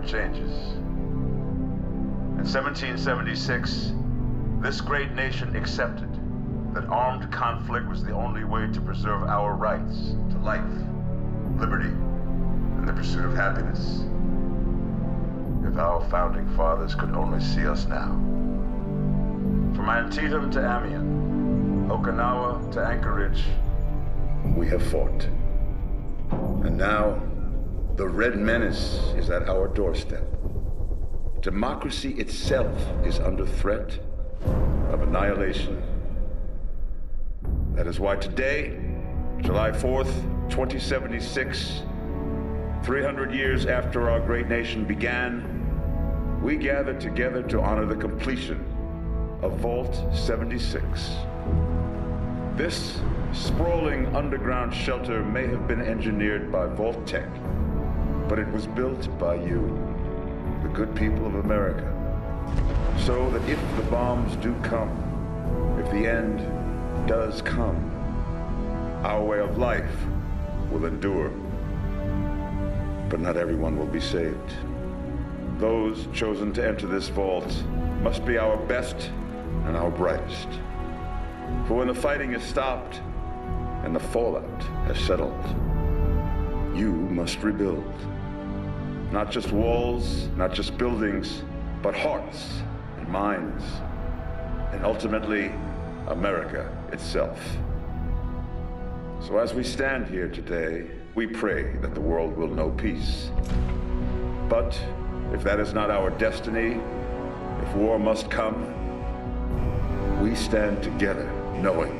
changes. In 1776, this great nation accepted that armed conflict was the only way to preserve our rights to life, liberty, and the pursuit of happiness. If our founding fathers could only see us now. From Antietam to Amiens, Okinawa to Anchorage, we have fought. And now, the Red Menace is at our doorstep. Democracy itself is under threat of annihilation. That is why today, July 4th, 2076, 300 years after our great nation began, we gather together to honor the completion of Vault 76. This sprawling underground shelter may have been engineered by Vault Tech, but it was built by you, the good people of America, so that if the bombs do come, if the end does come, our way of life will endure. But not everyone will be saved. Those chosen to enter this vault must be our best and our brightest. For when the fighting is stopped and the fallout has settled, you must rebuild. Not just walls, not just buildings, but hearts and minds, and ultimately, America itself. So as we stand here today, we pray that the world will know peace. But if that is not our destiny, if war must come, we stand together knowing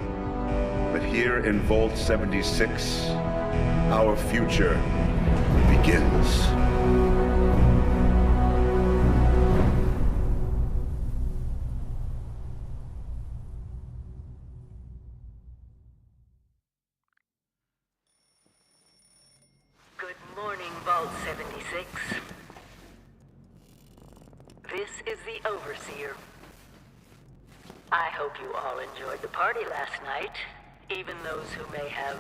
that here in Vault 76, our future begins. Good morning, Vault 76. This is the Overseer. I hope you all enjoyed the party last night, even those who may have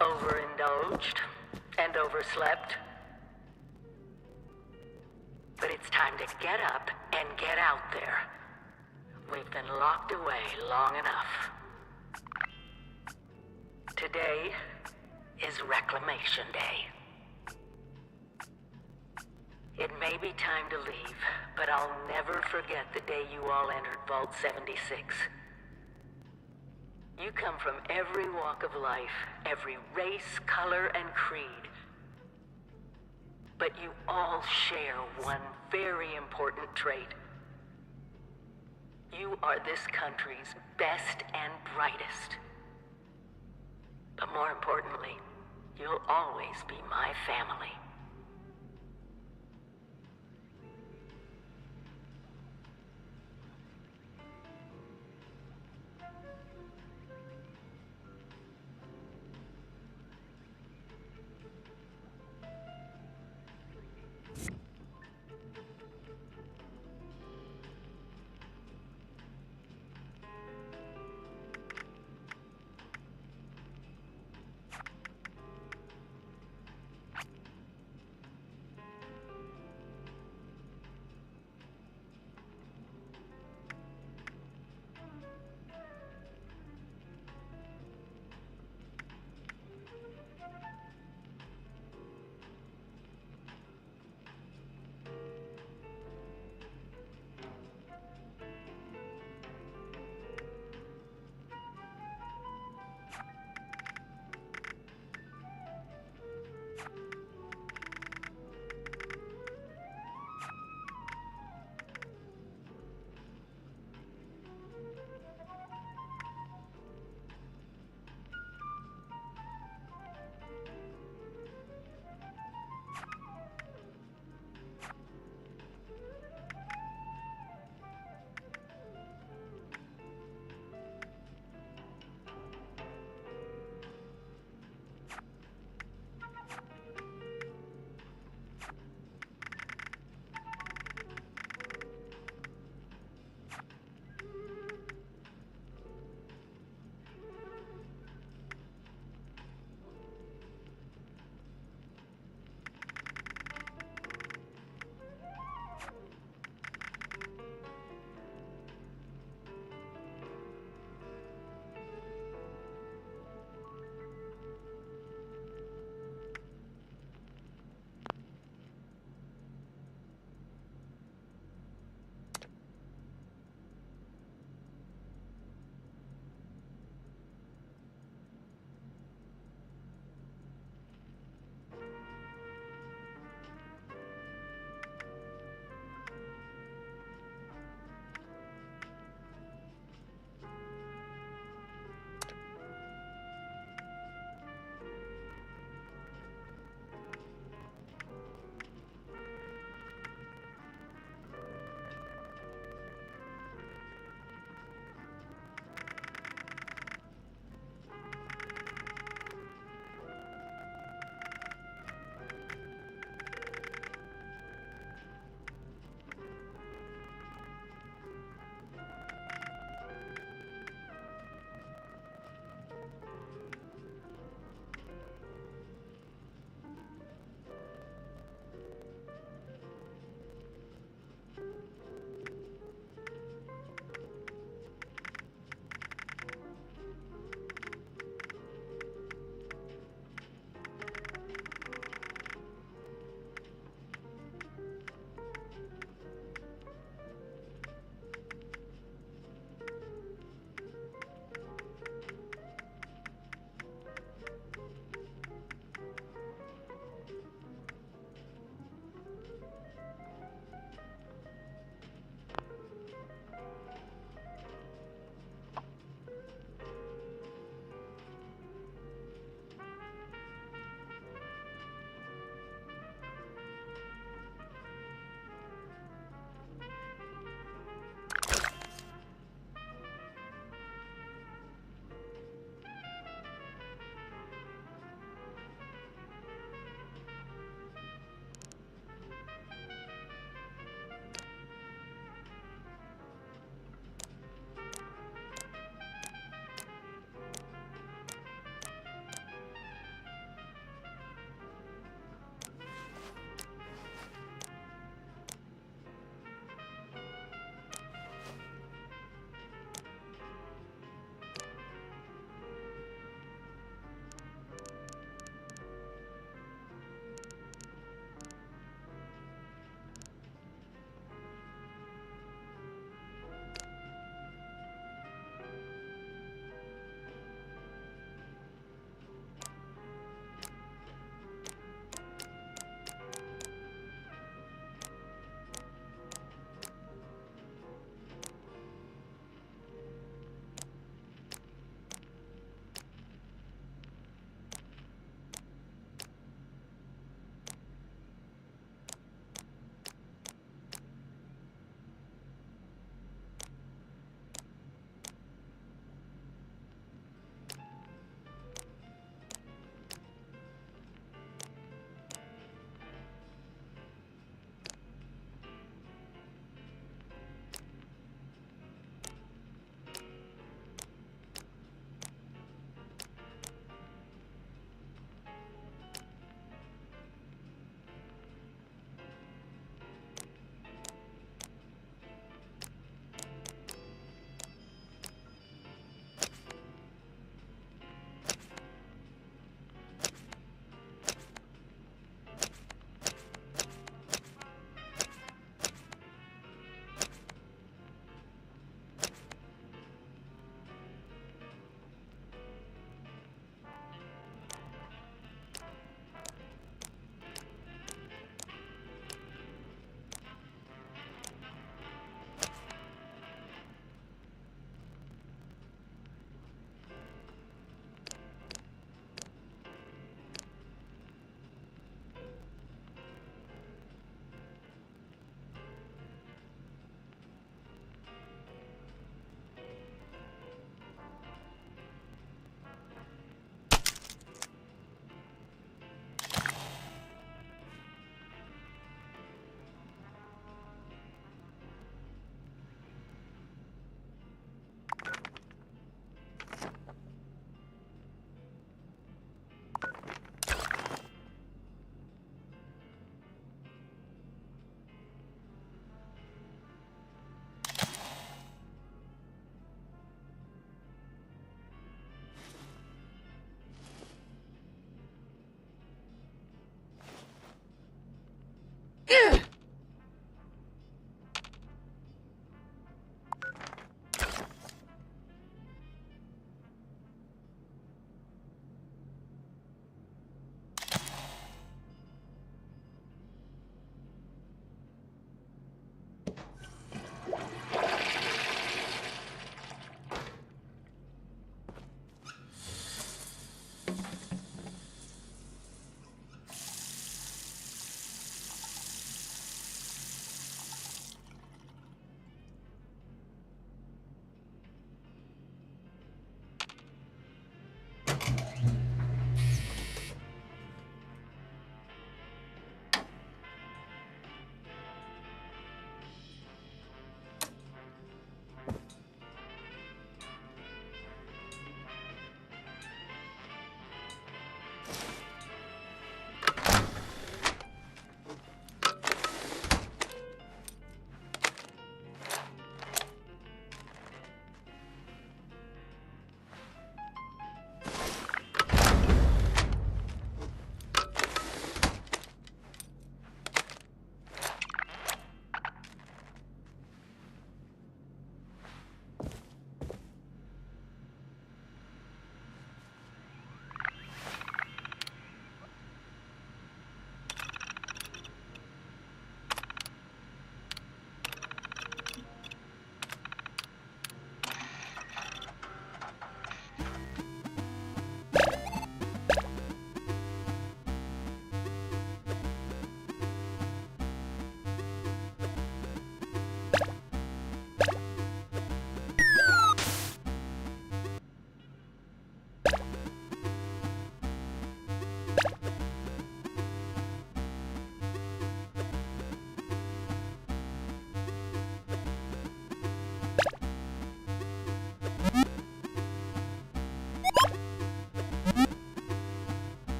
overindulged and overslept. But it's time to get up and get out there. We've been locked away long enough. Today is Reclamation Day. It may be time to leave, but I'll never forget the day you all entered Vault 76. You come from every walk of life, every race, color, and creed. But you all share one very important trait. You are this country's best and brightest. But more importantly, you'll always be my family.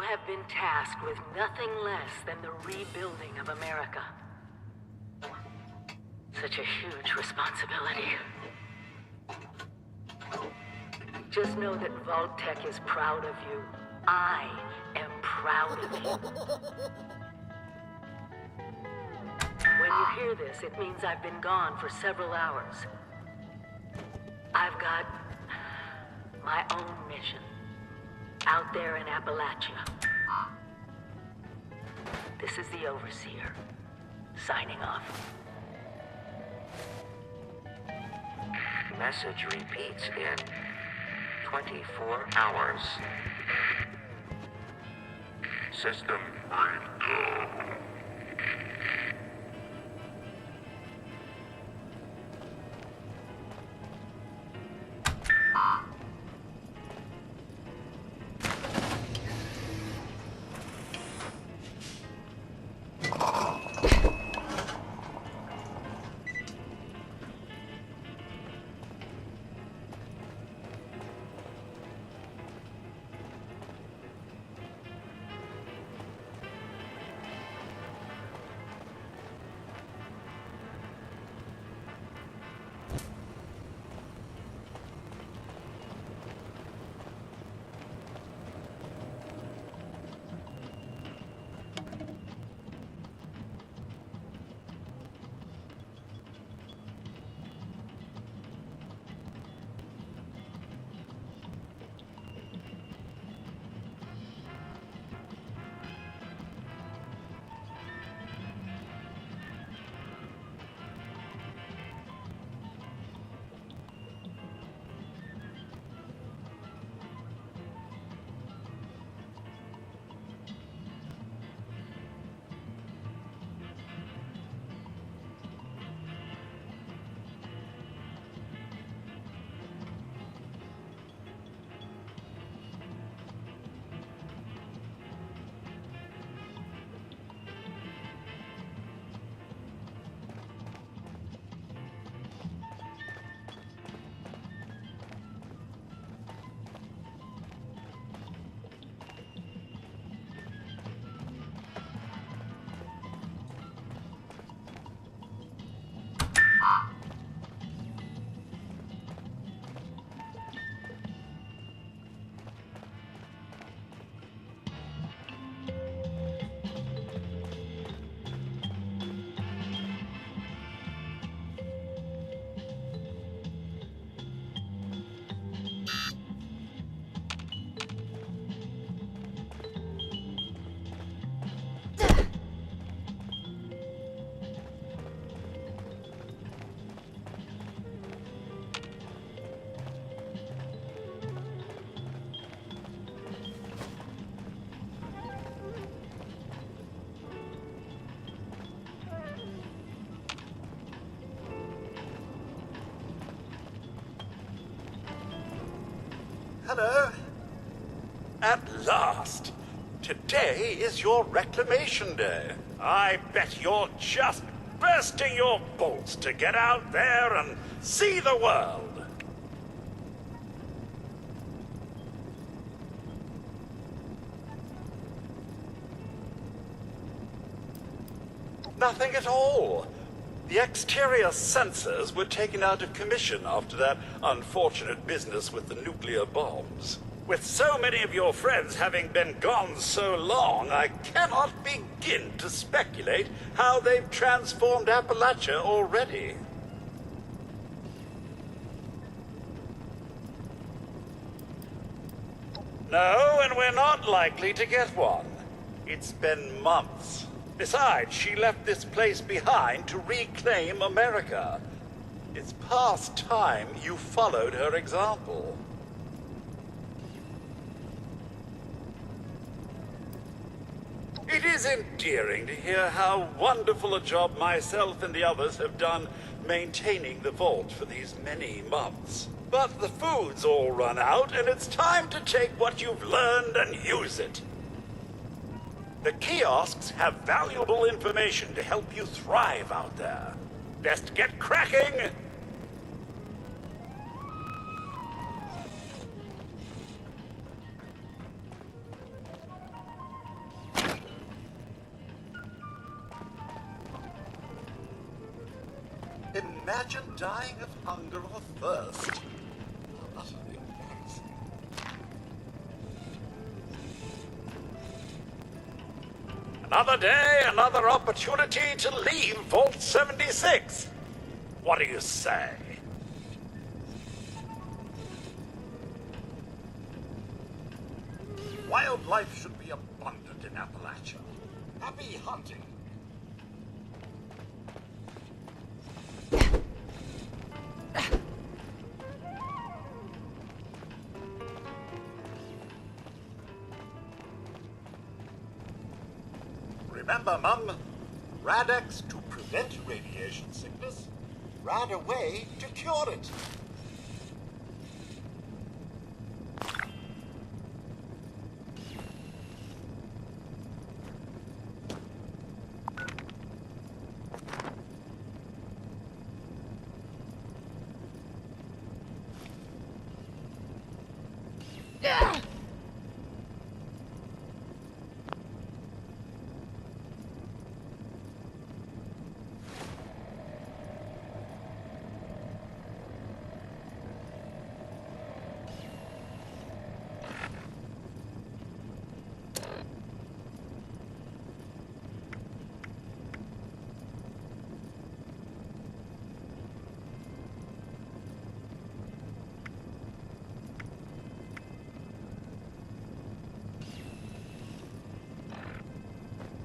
Have been tasked with nothing less than the rebuilding of America. Such a huge responsibility. Just know that Vault-Tec is proud of you. I am proud of you. When you hear this, it means I've been gone for several hours. I've got my own mission out there in Appalachia. This is the Overseer, signing off. Message repeats in 24 hours. System ready, go. Hello. At last. Today is your reclamation day. I bet you're just bursting your bolts to get out there and see the world. Nothing at all. The exterior sensors were taken out of commission after that unfortunate business with the nuclear bombs. With so many of your friends having been gone so long, I cannot begin to speculate how they've transformed Appalachia already. No, and we're not likely to get one. It's been months. Besides, she left this place behind to reclaim America. It's past time you followed her example. It is endearing to hear how wonderful a job myself and the others have done maintaining the vault for these many months. But the food's all run out, and it's time to take what you've learned and use it. The kiosks have valuable information to help you thrive out there. Best get cracking! Imagine dying of hunger or thirst. Utterly embarrassing. Another day, another opportunity to leave Vault 76. What do you say? Wildlife should be abundant in Appalachia. Happy hunting. Remember, Mum, Rad-X to prevent radiation sickness, Rad-Away to cure it.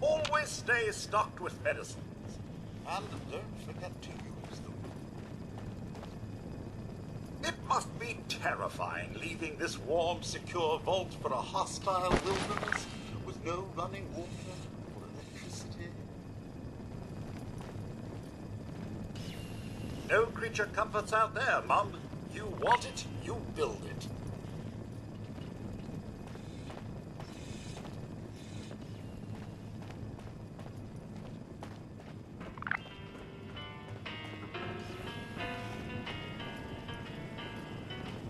Always stay stocked with medicines. And don't forget to use them. It must be terrifying leaving this warm, secure vault for a hostile wilderness with no running water or electricity. No creature comforts out there, Mum. You want it, you build it.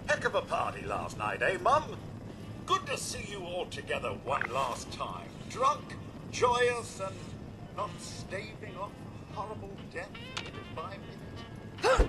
Heck of a party last night, eh, Mum? Good to see you all together one last time. Drunk, joyous, and not staving off horrible death minute by minute.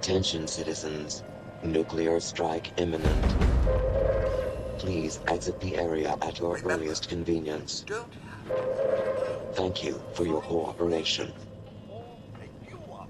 Attention citizens. Nuclear strike imminent. Please exit the area at your earliest convenience. Don't have Thank you for your cooperation. more than you want.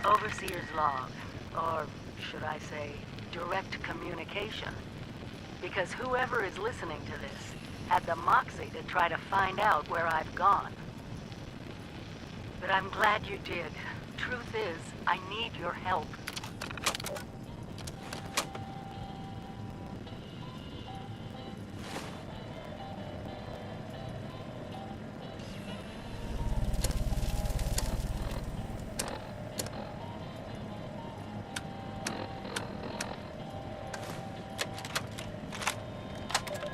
Overseer's log, or should I say, direct communication. Because whoever is listening to this had the moxie to try to find out where I've gone. But I'm glad you did. Truth is, I need your help.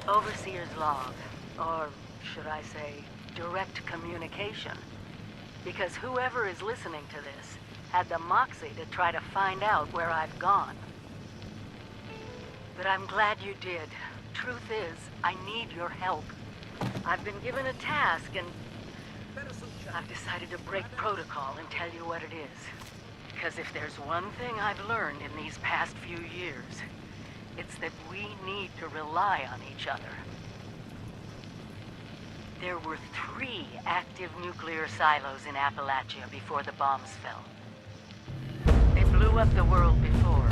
Overseer's log, or should I say, direct communication. Because whoever is listening to this had the moxie to try to find out where I've gone. But I'm glad you did. Truth is, I need your help. I've been given a task and I've decided to break protocol and tell you what it is. Because if there's one thing I've learned in these past few years, it's that we need to rely on each other. There were 3 active nuclear silos in Appalachia before the bombs fell. They blew up the world before.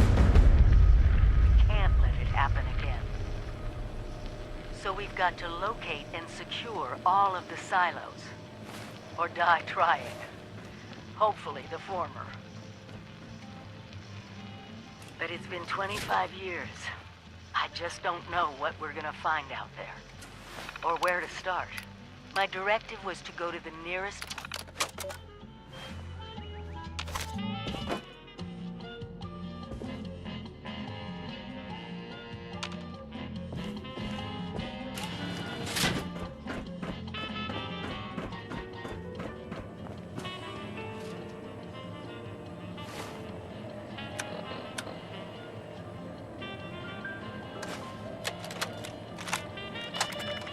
We can't let it happen again. So we've got to locate and secure all of the silos. Or die trying. Hopefully the former. But it's been 25 years. I just don't know what we're gonna find out there. Or where to start. My directive was to go to the nearest...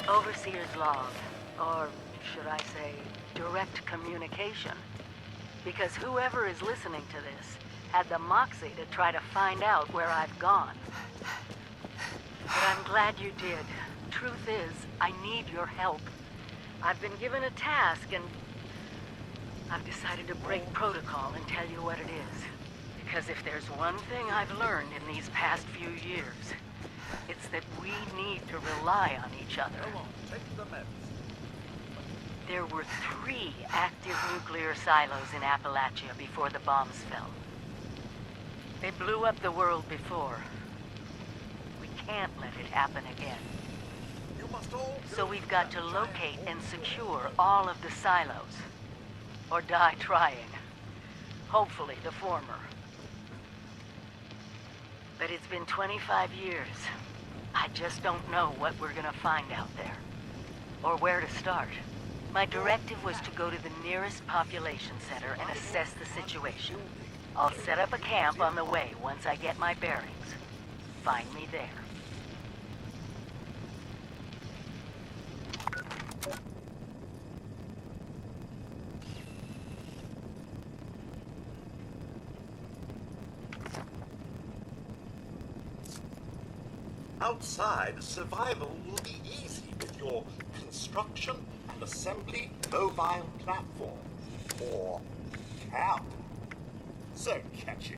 Overseer's log, or should I say, direct communication. Because whoever is listening to this had the moxie to try to find out where I've gone. But I'm glad you did. Truth is, I need your help. I've been given a task and I've decided to break protocol and tell you what it is. Because if there's one thing I've learned in these past few years, It's that we need to rely on each other. Go on, take the meds. There were 3 active nuclear silos in Appalachia before the bombs fell. They blew up the world before. We can't let it happen again. You must all So we've got to locate and secure all of the silos. Or die trying. Hopefully the former. But it's been 25 years. I just don't know what we're gonna find out there. Or where to start. My directive was to go to the nearest population center and assess the situation. I'll set up a camp on the way once I get my bearings. Find me there. Outside, survival will be easy with your construction and assembly mobile platform. Or camp. So catchy.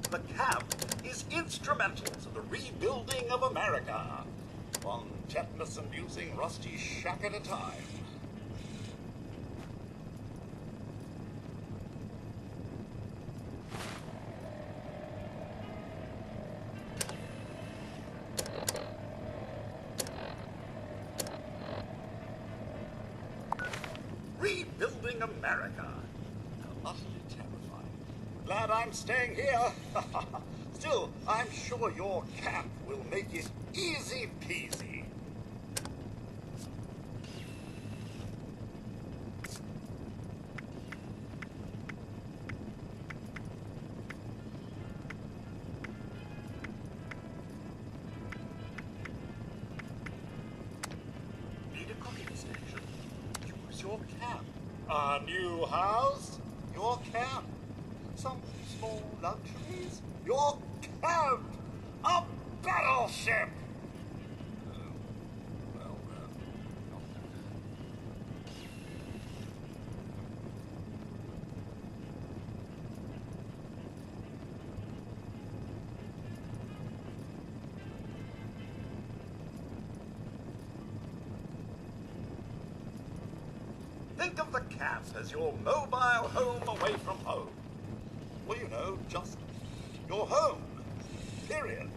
The camp is instrumental to the rebuilding of America. One tetanus-inducing rusty shack at a time. Rebuilding America. Utterly terrifying. Glad I'm staying here. Still, I'm sure your camp will make it easy peasy. Need a cooking station? Use your camp. A new house? Your camp. Some small luxuries? Your camp! A battleship! Well, think of the camp as your mobile home away from home. Well, you know, just your home. Period.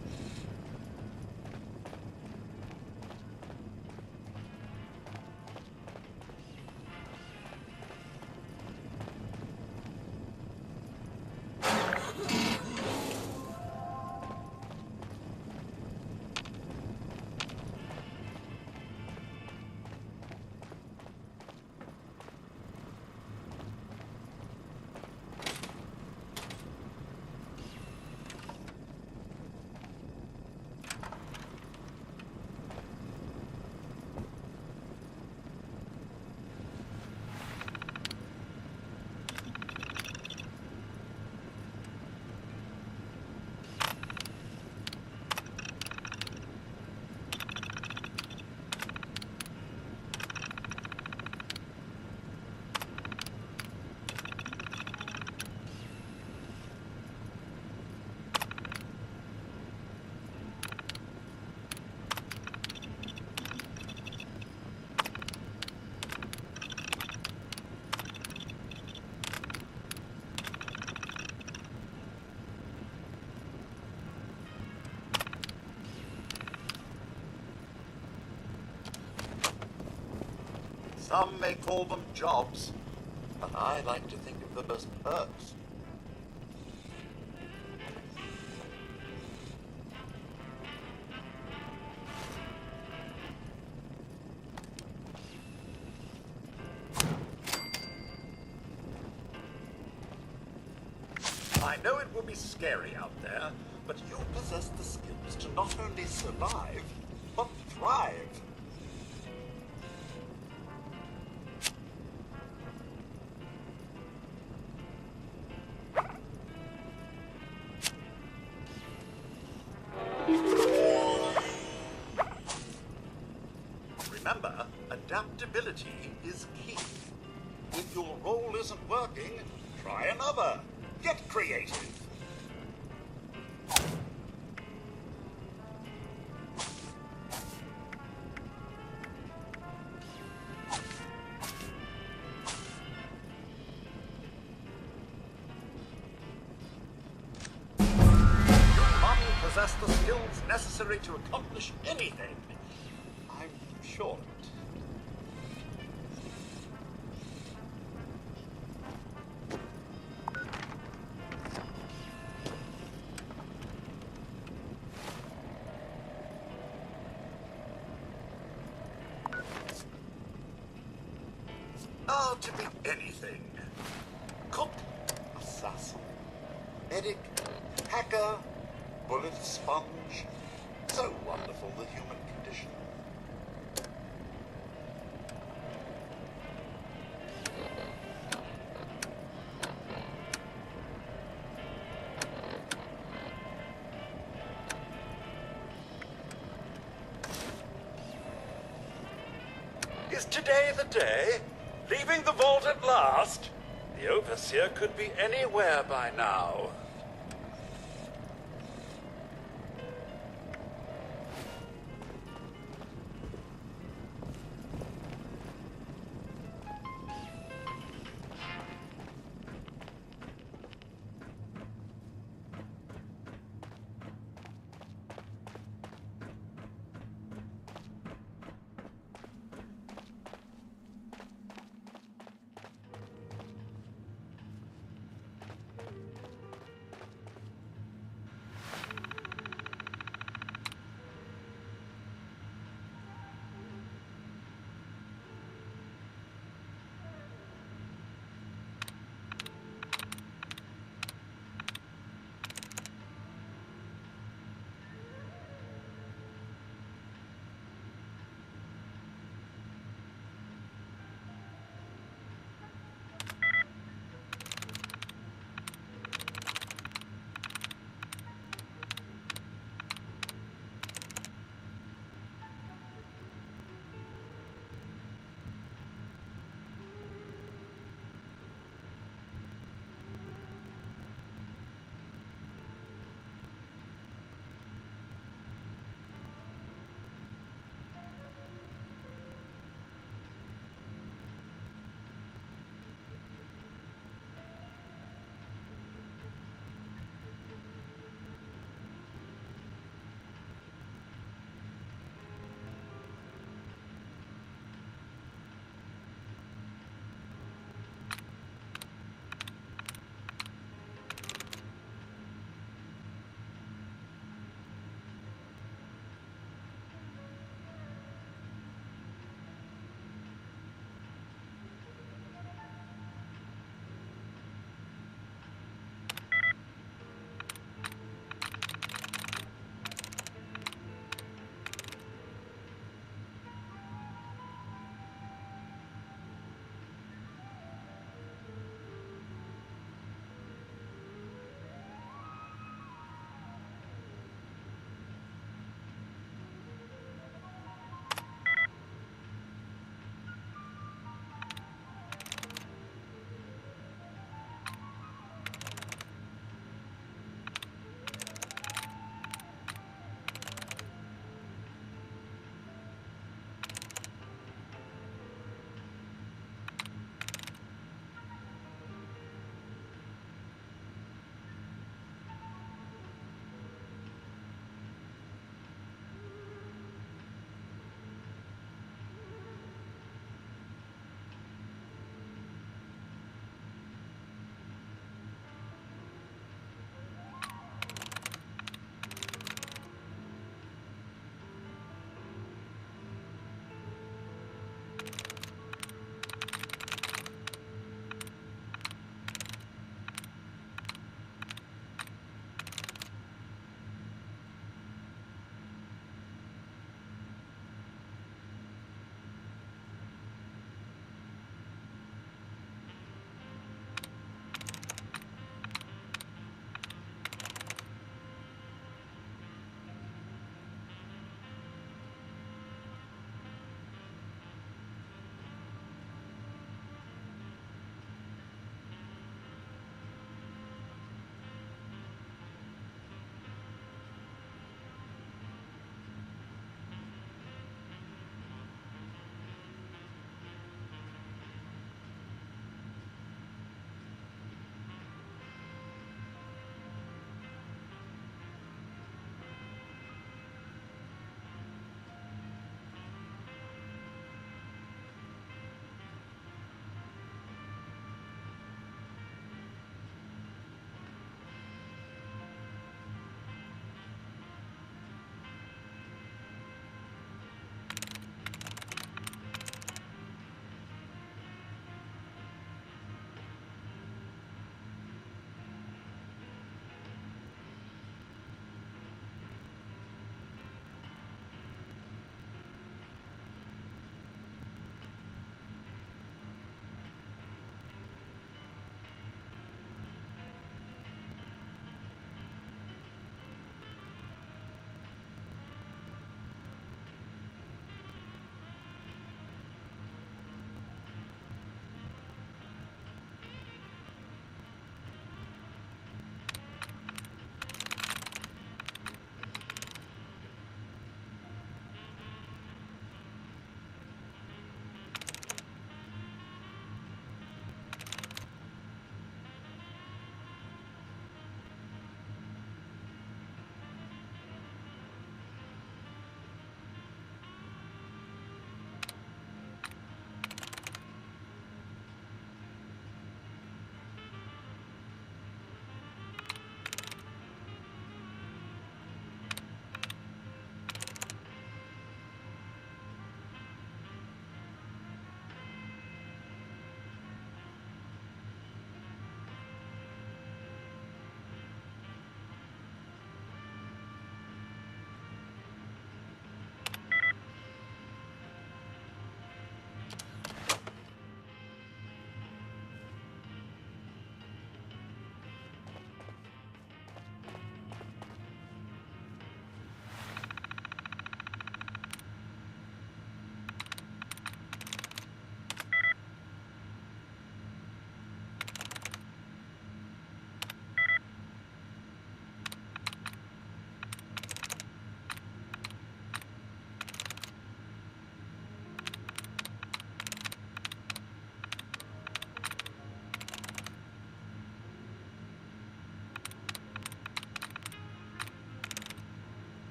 Some may call them jobs, but I like to think of them as perks. I know it will be scary out there, but you possess the skills to not only survive, but thrive. Adaptability is key. If your role isn't working, try another. Get creative. Possess the skills necessary to accomplish anything. I'm sure of it. To be anything. Cook, assassin, medic, hacker, bullet sponge. So wonderful, the human condition. Is today the day? Leaving the vault at last? The Overseer could be anywhere by now.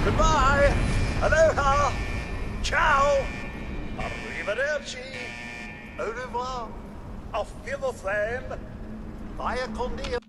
Goodbye. Aloha. Ciao. Arrivederci. Au revoir. Auf Wiedersehen. Vaya con Dio.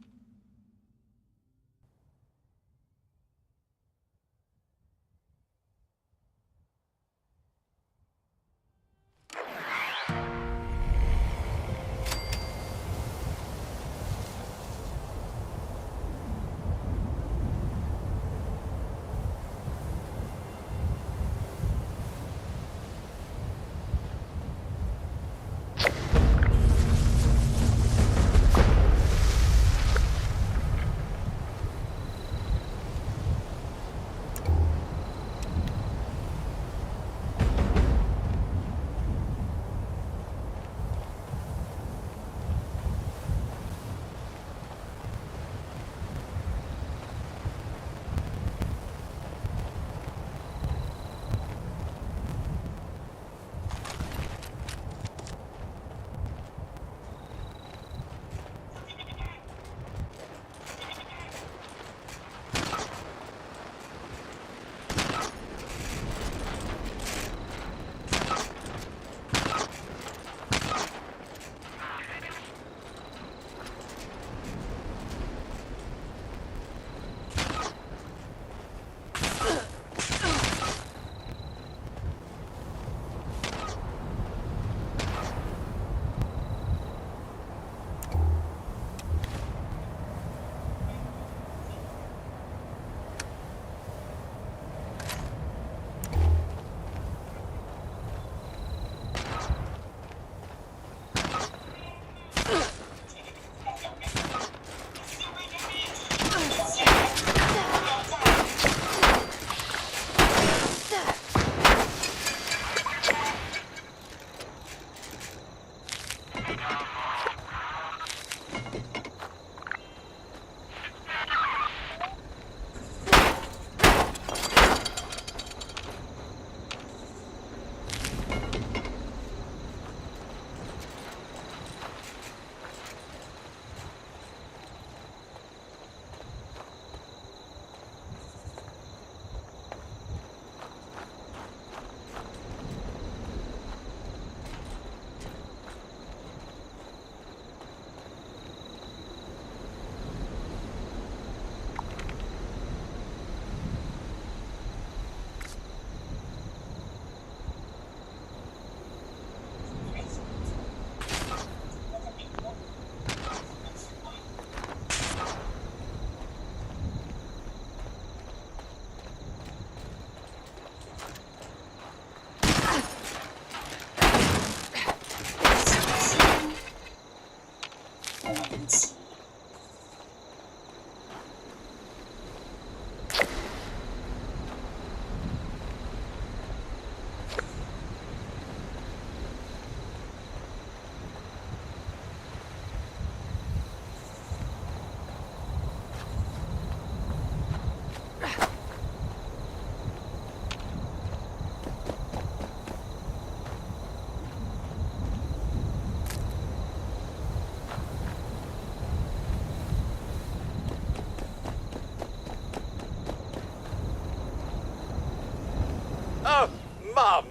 Oh, Mum.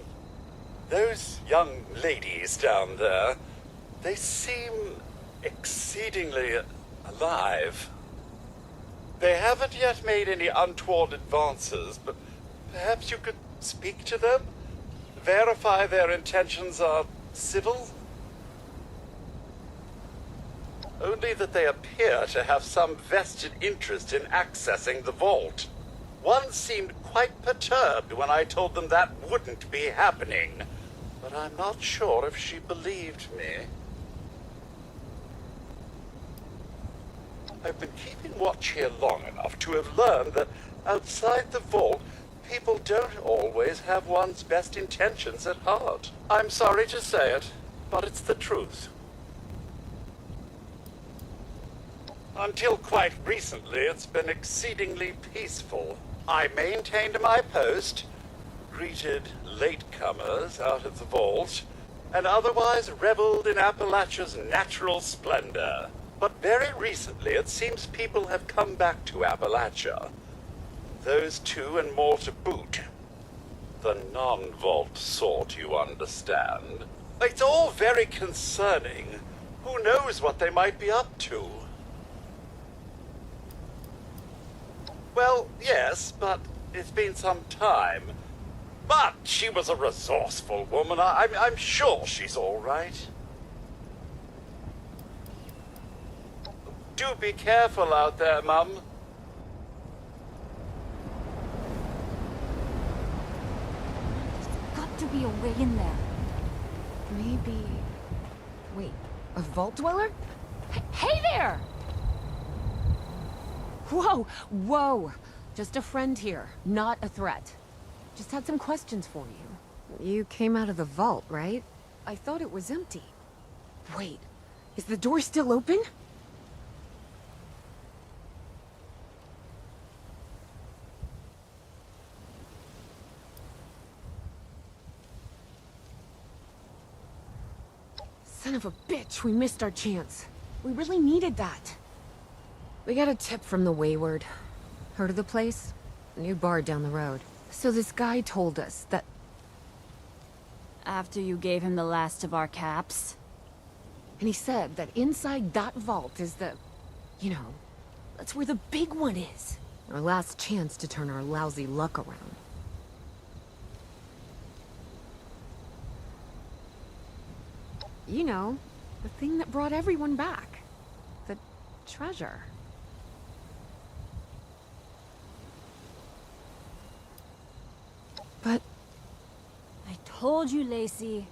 Those young ladies down there, they seem exceedingly alive. They haven't yet made any untoward advances, but perhaps you could speak to them? Verify their intentions are civil? Only that they appear to have some vested interest in accessing the vault. One seemed quite perturbed when I told them that wouldn't be happening, but I'm not sure if she believed me. I've been keeping watch here long enough to have learned that outside the vault, people don't always have one's best intentions at heart. I'm sorry to say it, but it's the truth. Until quite recently, it's been exceedingly peaceful. I maintained my post, greeted latecomers out of the vault, and otherwise reveled in Appalachia's natural splendor. But very recently, it seems people have come back to Appalachia. Those two and more to boot. The non-vault sort, you understand. It's all very concerning. Who knows what they might be up to? Well, yes, but it's been some time. But she was a resourceful woman. I'm sure she's all right. Do be careful out there, Mum. Got to be a way in there. Maybe... Wait, a vault dweller? Hey there! Whoa, whoa! Just a friend here, not a threat. Just had some questions for you. You came out of the vault, right? I thought it was empty. Wait, is the door still open? Son of a bitch, we missed our chance. We really needed that. We got a tip from the Wayward. Heard of the place? A new bar down the road. So this guy told us that... After you gave him the last of our caps? And he said that inside that vault is the... You know, that's where the big one is. Our last chance to turn our lousy luck around. You know, the thing that brought everyone back. The treasure. But... I told you, Lacey.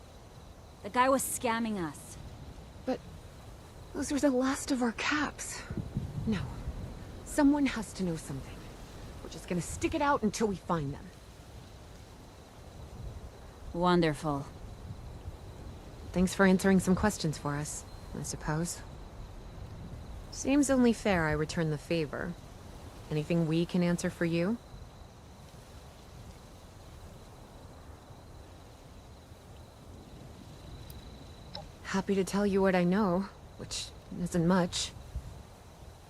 The guy was scamming us. But... those were the last of our caps. No. Someone has to know something. We're just gonna stick it out until we find them. Wonderful. Thanks for answering some questions for us, I suppose. Seems only fair I return the favor. Anything we can answer for you? Happy to tell you what I know, which isn't much.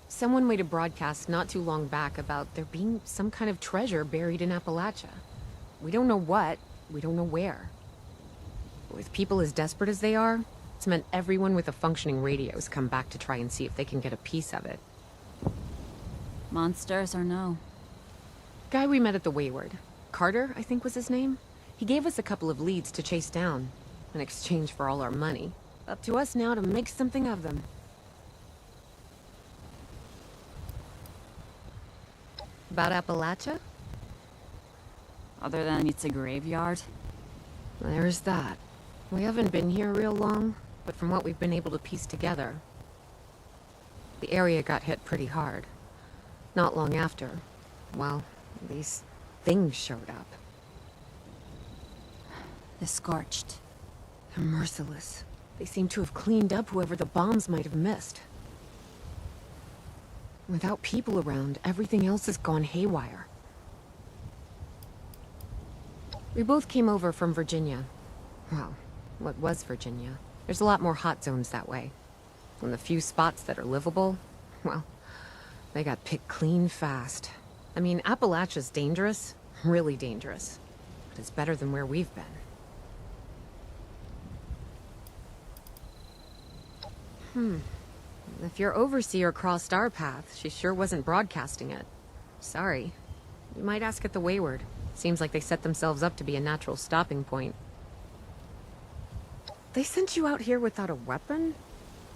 Someone made a broadcast not too long back about there being some kind of treasure buried in Appalachia. We don't know what, we don't know where. With people as desperate as they are, it's meant everyone with a functioning radio's come back to try and see if they can get a piece of it. Monsters or no? Guy we met at the Wayward. Carter, I think was his name. He gave us a couple of leads to chase down, in exchange for all our money. Up to us now to make something of them. About Appalachia? Other than it's a graveyard? There's that. We haven't been here real long, but from what we've been able to piece together, the area got hit pretty hard. Not long after, well, these things showed up. The Scorched. They're merciless. They seem to have cleaned up whoever the bombs might have missed. Without people around, everything else has gone haywire. We both came over from Virginia. Well, what was Virginia? There's a lot more hot zones that way. And the few spots that are livable, well, they got picked clean fast. I mean, Appalachia's dangerous, really dangerous. But it's better than where we've been. If your overseer crossed our path, she sure wasn't broadcasting it. Sorry. You might ask at the Wayward. Seems like they set themselves up to be a natural stopping point. They sent you out here without a weapon?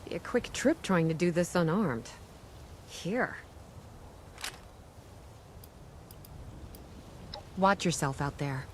Be a quick trip trying to do this unarmed. Here. Watch yourself out there.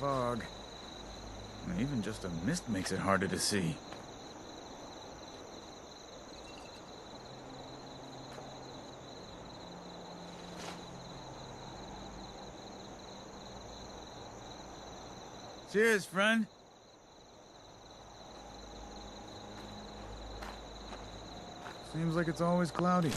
fog. Even just a mist makes it harder to see. Cheers, friend. Seems like it's always cloudy.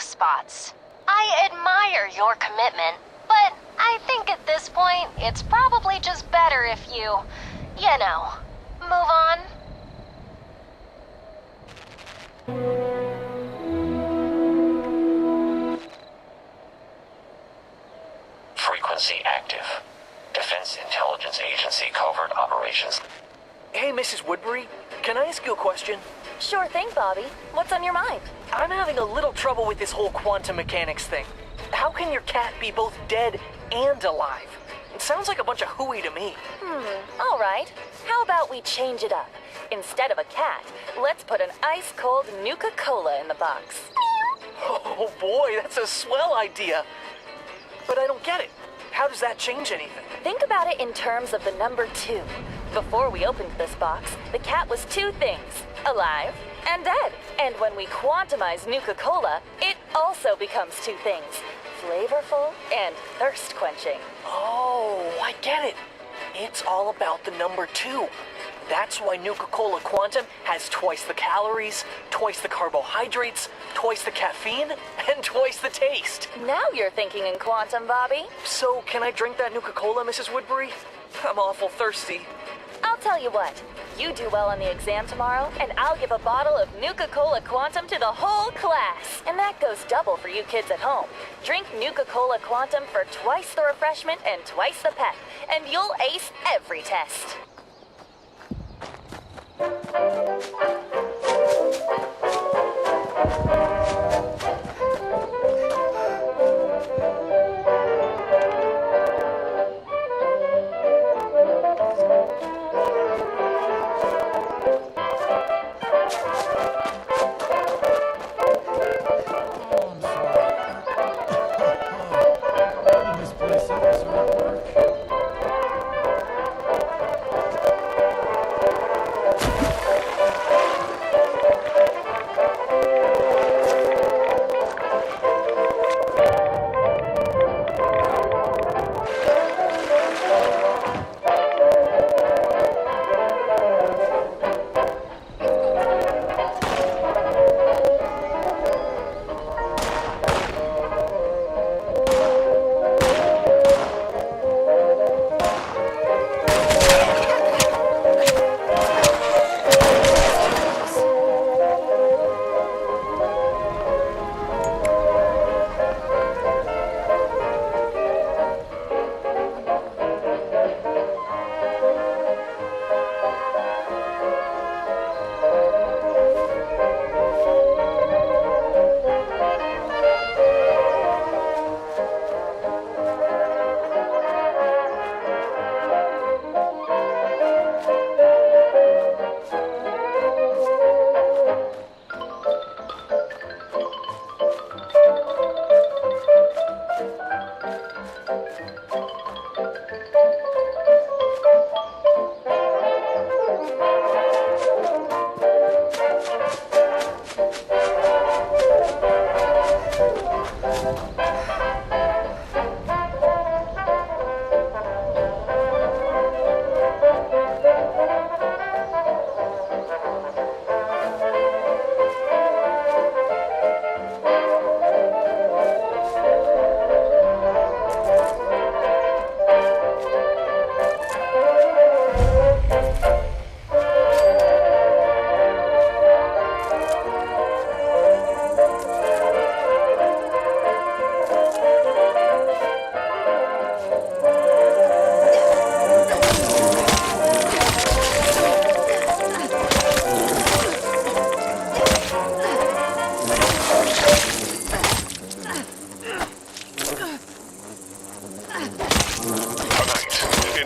spots. I admire your commitment, but I think at this point, it's probably just better if you know, move on. Frequency active. Defense Intelligence Agency covert operations. Hey, Mrs. Woodbury, can I ask you a question? Sure thing, Bobby. What's on your mind? I'm having a little trouble with this whole quantum mechanics thing. How can your cat be both dead and alive? It sounds like a bunch of hooey to me. All right. How about we change it up? Instead of a cat, let's put an ice-cold Nuka-Cola in the box. Oh boy, that's a swell idea. But I don't get it. How does that change anything? Think about it in terms of the number 2. Before we opened this box, the cat was 2 things, alive and dead. And when we quantumize Nuka-Cola, it also becomes 2 things, flavorful and thirst-quenching. Oh, I get it. It's all about the number 2. That's why Nuka-Cola Quantum has twice the calories, twice the carbohydrates, twice the caffeine, and twice the taste. Now you're thinking in quantum, Bobby. So, can I drink that Nuka-Cola, Mrs. Woodbury? I'm awful thirsty. I'll tell you what. You do well on the exam tomorrow, and I'll give a bottle of Nuka-Cola Quantum to the whole class. And that goes double for you kids at home. Drink Nuka-Cola Quantum for twice the refreshment and twice the pep, and you'll ace every test.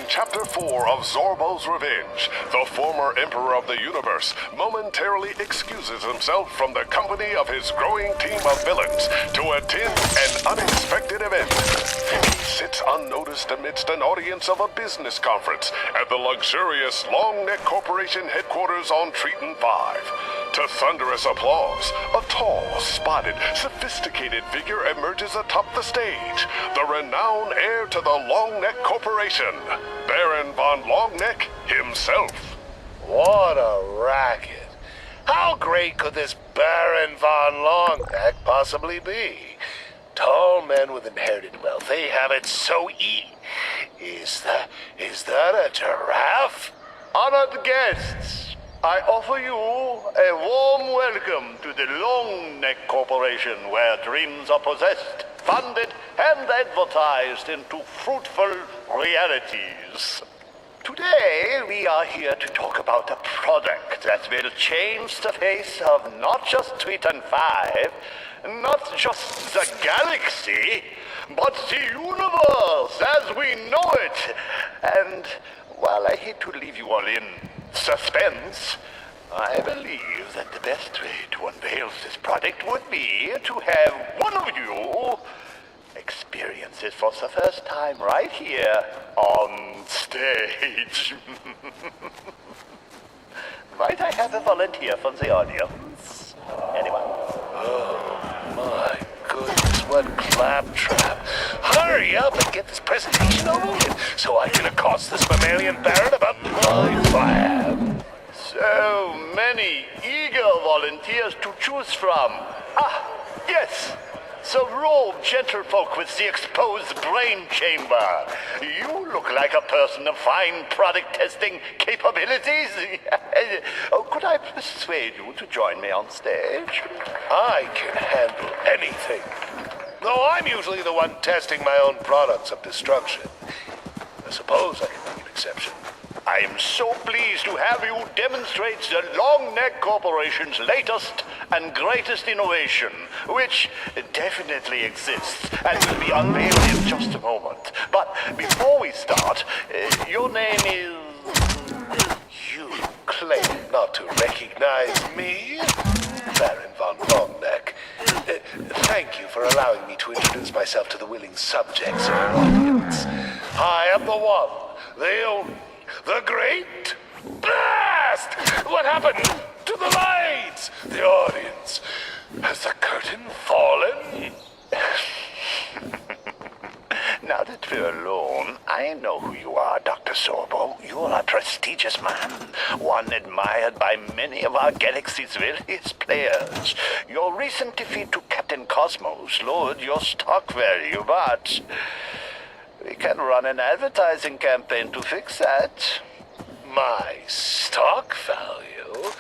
Chapter 4 of Zorbo's Revenge, the former Emperor of the Universe momentarily excuses himself from the company of his growing team of villains to attend an unexpected event. He sits unnoticed amidst an audience of a business conference at the luxurious Long Neck Corporation headquarters on Triton 5. To thunderous applause, a tall, spotted, sophisticated figure emerges atop the stage, the renowned heir to the Long Neck Corporation, Baron von Longneck himself. What a racket. How great could this Baron von Longneck possibly be? Tall men with inherited wealth, they have it so easy. Is that a giraffe? Honored guests, I offer you a warm welcome to the Longneck Corporation, where dreams are possessed, funded, and advertised into fruitful realities. Today, we are here to talk about a product that will change the face of not just Triton 5, not just the galaxy, but the universe as we know it. And while I hate to leave you all in suspense, I believe that the best way to unveil this product would be to have one of you experience it for the first time right here on stage. Might I have a volunteer from the audience? Anyone? Oh my goodness, what claptrap. Hurry up and get this presentation over with so I can accost this mammalian baron about my plan. So many eager volunteers to choose from. Ah, yes. The robed gentlefolk with the exposed brain chamber. You look like a person of fine product testing capabilities. Oh, could I persuade you to join me on stage? I can handle anything. Though I'm usually the one testing my own products of destruction. I suppose I can make an exception. I am so pleased to have you demonstrate the Longneck Corporation's latest and greatest innovation, which definitely exists and will be unveiled in just a moment. But before we start, your name is... You claim not to recognize me? Baron von Longneck. Thank you for allowing me to introduce myself to the willing subjects of your audience. I am the one, the only, the great blast! What happened to the lights? The audience? Has the curtain fallen? Now that we're alone, I know who you are, Dr. Sorbo. You're a prestigious man, one admired by many of our galaxy's various players. Your recent defeat to Captain Cosmos lowered your stock value, but we can run an advertising campaign to fix that. My stock value?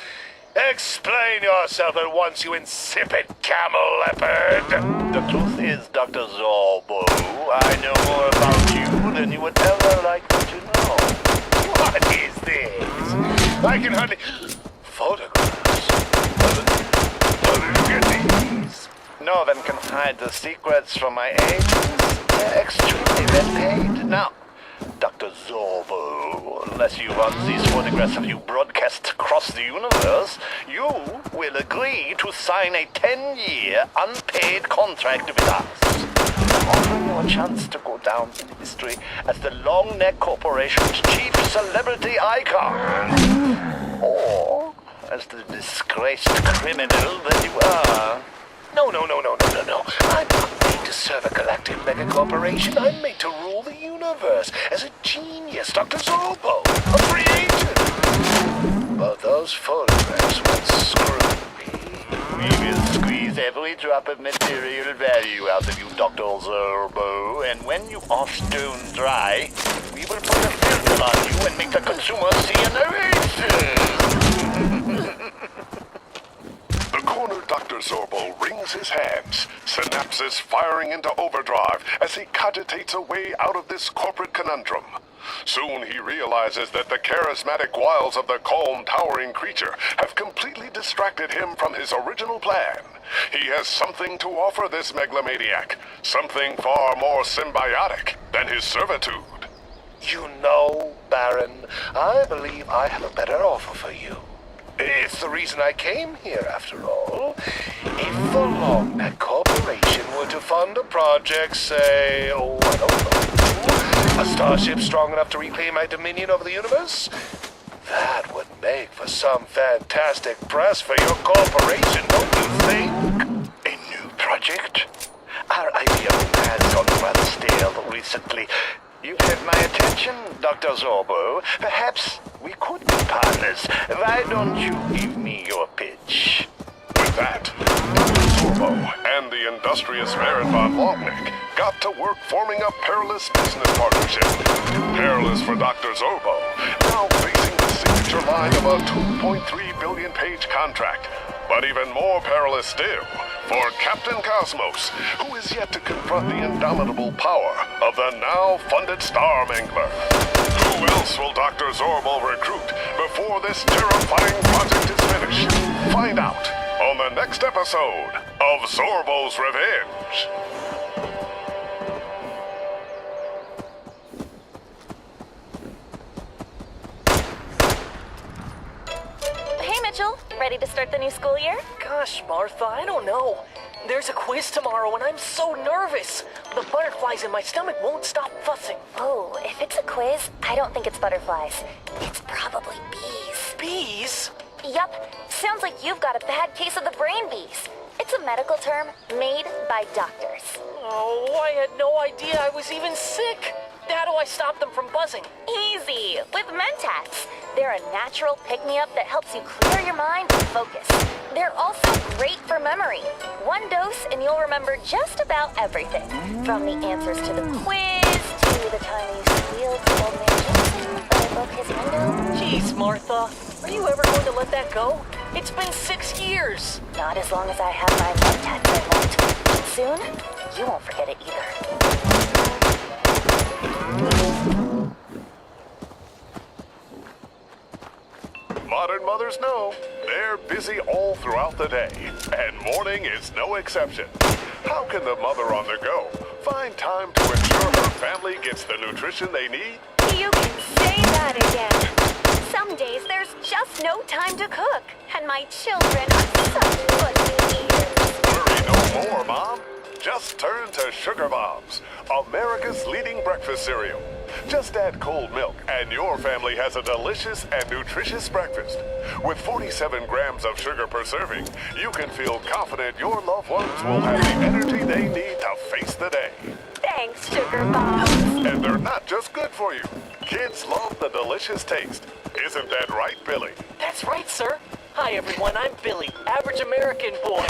Explain yourself at once, you insipid camel leopard! The truth is, Dr. Zorbo, I know more about you than you would ever like to know. What is this? I can hardly... Photographs? Look at these. No one can hide the secrets from my agents. They're extremely well paid. Now, Dr. Zorbo, unless you want these photographs of you broadcast across the universe, you will agree to sign a 10-year unpaid contract with us. Offering you a chance to go down in history as the Longneck Corporation's chief celebrity icon. Or as the disgraced criminal that you are. No. I'm not made to serve a galactic megacorporation. I'm made to rule the universe as a genius, Dr. Zorbo, a free agent. But those photographs would screw me. We will squeeze every drop of material value out of you, Dr. Zorbo, and when you are stone dry, we will put a filter on you and make the consumer see an eraser. The corner Dr. Zorbo wrings his hands, synapses firing into overdrive as he cogitates a way out of this corporate conundrum. Soon he realizes that the charismatic wiles of the calm, towering creature have completely distracted him from his original plan. He has something to offer this megalomaniac, something far more symbiotic than his servitude. You know, Baron, I believe I have a better offer for you. It's the reason I came here, after all. If the Longneck Corporation were to fund a project, say, I don't know, a starship strong enough to reclaim my dominion over the universe, that would make for some fantastic press for your corporation, don't you think? A new project? Our idea has gone rather stale recently. You've had my attention, Dr. Zorbo. Perhaps we could be partners. Why don't you give me your pitch? With that, Dr. Zorbo and the industrious Baron von Longneck got to work forming a perilous business partnership. Perilous for Dr. Zorbo, now facing the signature line of a 2.3 billion page contract. But even more perilous still for Captain Cosmos, who is yet to confront the indomitable power of the now-funded Star Mangler. Who else will Dr. Zorbo recruit before this terrifying project is finished? Find out on the next episode of Zorbo's Revenge. Hey, Mitchell. Ready to start the new school year? Gosh, Martha, I don't know. There's a quiz tomorrow and I'm so nervous. The butterflies in my stomach won't stop fussing. Oh, if it's a quiz, I don't think it's butterflies. It's probably bees. Bees? Yup. Sounds like you've got a bad case of the brain bees. It's a medical term made by doctors. Oh, I had no idea I was even sick. How do I stop them from buzzing? Easy, with Mentats. They're a natural pick-me-up that helps you clear your mind and focus. They're also great for memory. One dose and you'll remember just about everything. From the answers to the quiz, to the time you used to wheel to old man Jackson when I broke his window. Jeez, Martha. Are you ever going to let that go? It's been 6 years. Not as long as I have my Mentats, I won't. Soon, you won't forget it either. Modern mothers know they're busy all throughout the day, and morning is no exception. How can the mother on the go find time to ensure her family gets the nutrition they need? You can say that again. Some days there's just no time to cook, and my children are such fussy eaters. Worry no more, Mom. Just turn to Sugar Bombs, America's leading breakfast cereal. Just add cold milk and your family has a delicious and nutritious breakfast. With 47 grams of sugar per serving, you can feel confident your loved ones will have the energy they need to face the day. Thanks, Sugar Bombs. And they're not just good for you. Kids love the delicious taste. Isn't that right, Billy? That's right, sir. Hi, everyone. I'm Billy, average American boy.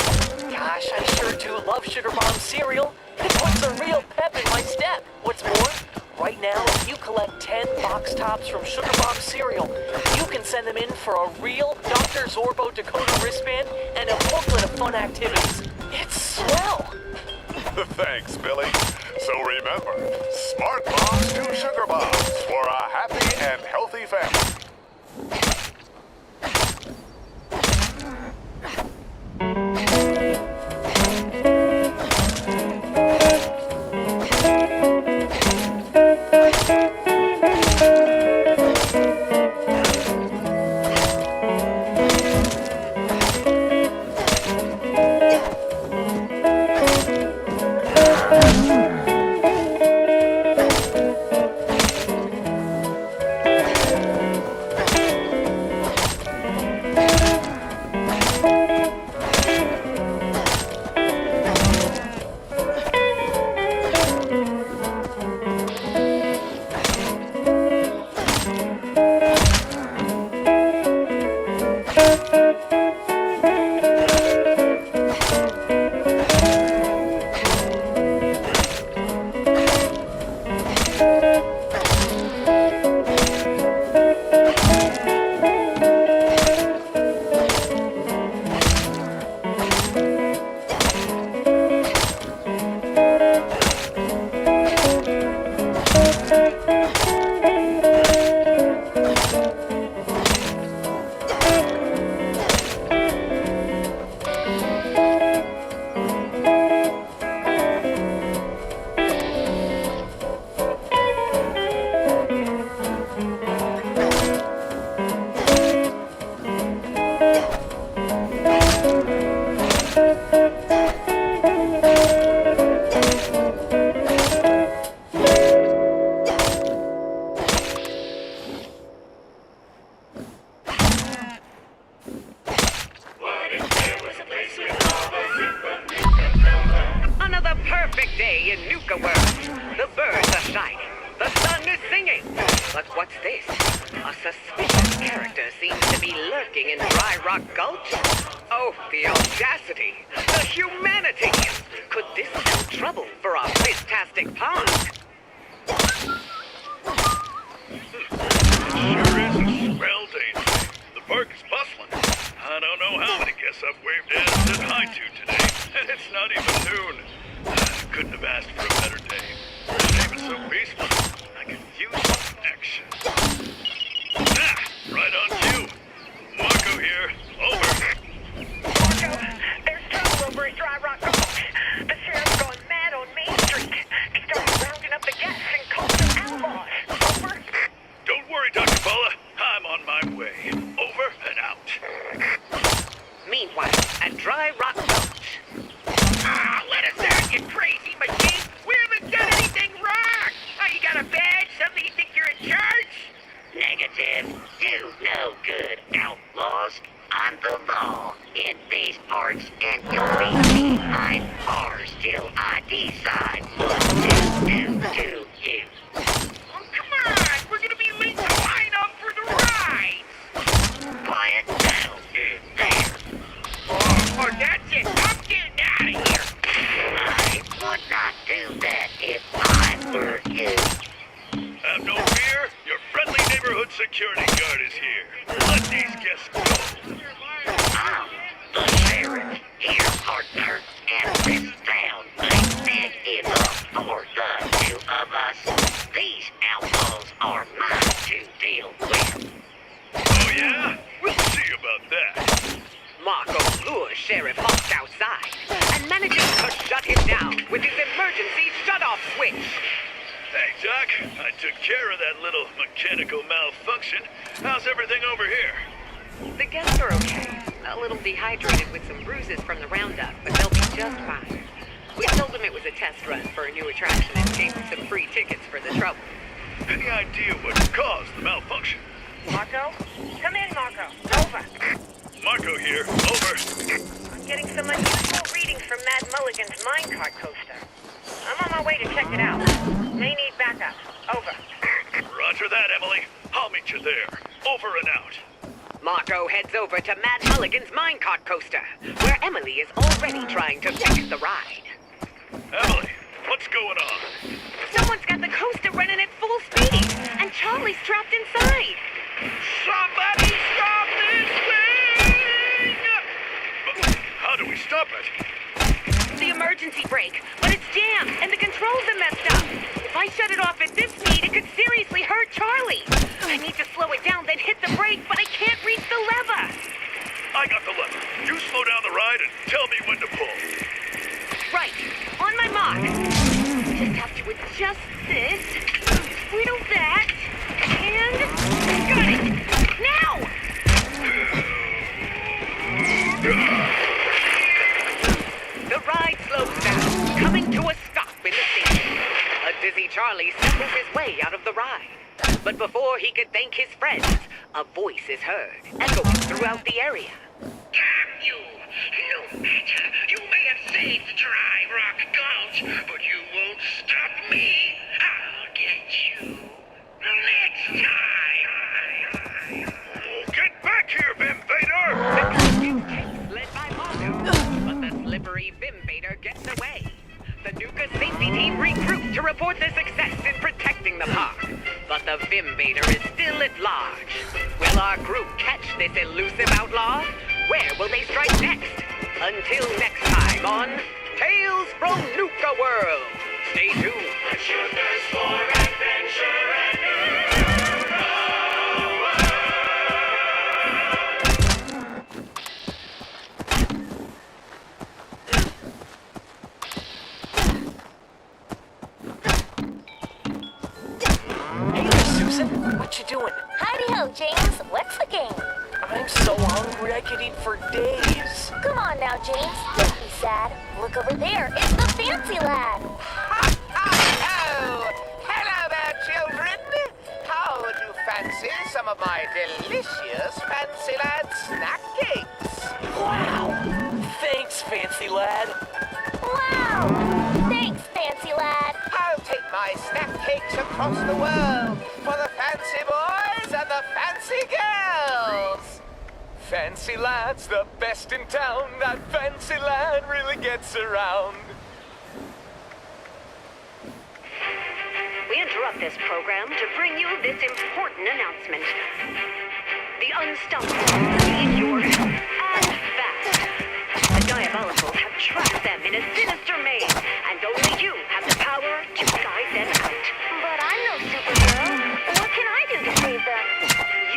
Gosh, I sure do love Sugar Bomb cereal. It puts a real pep in my step. What's more, right now, if you collect 10 box tops from Sugar Bomb cereal, you can send them in for a real Dr. Zorbo Dakota wristband and a booklet of fun activities. It's swell. Thanks, Billy. So remember, smart moms do Sugar Bombs for a happy and healthy family. But what's this? A suspicious character seems to be lurking in Dry Rock Gulch. Oh, the audacity! The humanity! Could this spell trouble for our fantastic punk? Sure is a swell day today. The park is bustling. I don't know how many guests I've waved at and said hi to today, and it's not even noon. I couldn't have asked for a better day. The name is so peaceful. I could use some action. Ah, right on cue. Marco here. Over. Marco, there's trouble over at Dry Rock Gulch. The sheriff's going mad on Main Street. He started rounding up the guests and called them outlaws. Over. Don't worry, Dr. Paula. I'm on my way. Over and out. Meanwhile, at Dry Rock Gulch. Ah, let us out, you crazy machine! We haven't done anything wrong! Oh, you got a badge? Something you think you're in charge? Negative. Do no good, outlaws. I'm the law in these parts, and you'll be behind bars till I decide what to do to you. Oh, come on! We're gonna be late to line up for the rides! Quiet down in there. Oh, that's it! I'm getting out of here! I would not do that if I were you. Have no fear. Your friendly neighborhood security guard is here. Let these guests go. I'm the sheriff here, partner, and this town ain't big enough for the two of us. These outlaws are mine to deal with. Oh yeah? We'll see about that. Marco lures Sheriff Hawk outside and manages to shut him down with his emergency shut-off switch. Hey, Doc. I took care of that little mechanical malfunction. How's everything over here? The guests are okay. A little dehydrated with some bruises from the roundup, but they'll be just fine. We told them it was a test run for a new attraction and gave them some free tickets for the trouble. Any idea what caused the malfunction? Marco? Come in, Marco. Over. Marco here. Over. I'm getting some unusual readings from Mad Mulligan's minecart coaster. I'm on my way to check it out. May need backup. Over. Roger that, Emily. I'll meet you there. Over and out. Marco heads over to Mad Mulligan's minecart coaster, where Emily is already trying to fix the ride. Emily, what's going on? Someone's got the coaster running at full speed, and Charlie's trapped inside. Somebody stop this thing! But how do we stop it? The emergency brake, but it's jammed, and the controls are messed up. If I shut it off at this speed, it could seriously hurt Charlie. I need to slow it down, then hit the brake, but I can't reach the lever. I got the lever. You slow down the ride and tell me when to pull. Right. On my mark. Just have to adjust this, wiggle that, and got it. Now! The ride slows down, coming to a stop in the station. A dizzy Charlie stumbles his way out of the ride. But before he could thank his friends, a voice is heard, echoing throughout the area. Damn you! No matter. You may have saved Dry Rock Gulch, but you won't stop me. I'll get you next time. Oh, get back here, Vim Vader! Led by Marco, but the slippery Vim Vader gets away. The Nuka safety team regroups to report their success in protecting the park. But the Vim Vader is still at large. Will our group catch this elusive outlaw? Where will they strike next? Until next time on Tales from Nuka World. Stay tuned. Shooters for adventure and Hey there, Susan. What you doing? Howdy-ho, James. What's the game? I'm so hungry I could eat for days. Come on now, James. Don't be sad. Look over there. It's the fancy lad. Oh, hello there, children. How would you fancy some of my delicious Fancy Lad snack cakes? Wow. Thanks, fancy lad. Wow. Thanks, fancy lad. I'll take my snack cakes across the world for the fancy boys and the fancy girls. Fancy land's the best in town. That fancy land really gets around. We interrupt this program to bring you this important announcement. The Unstoppable need your help, and fast. The Diabolicals have trapped them in a sinister maze, and only you have the power to guide them out. But I'm no superhero. What can I do to save them?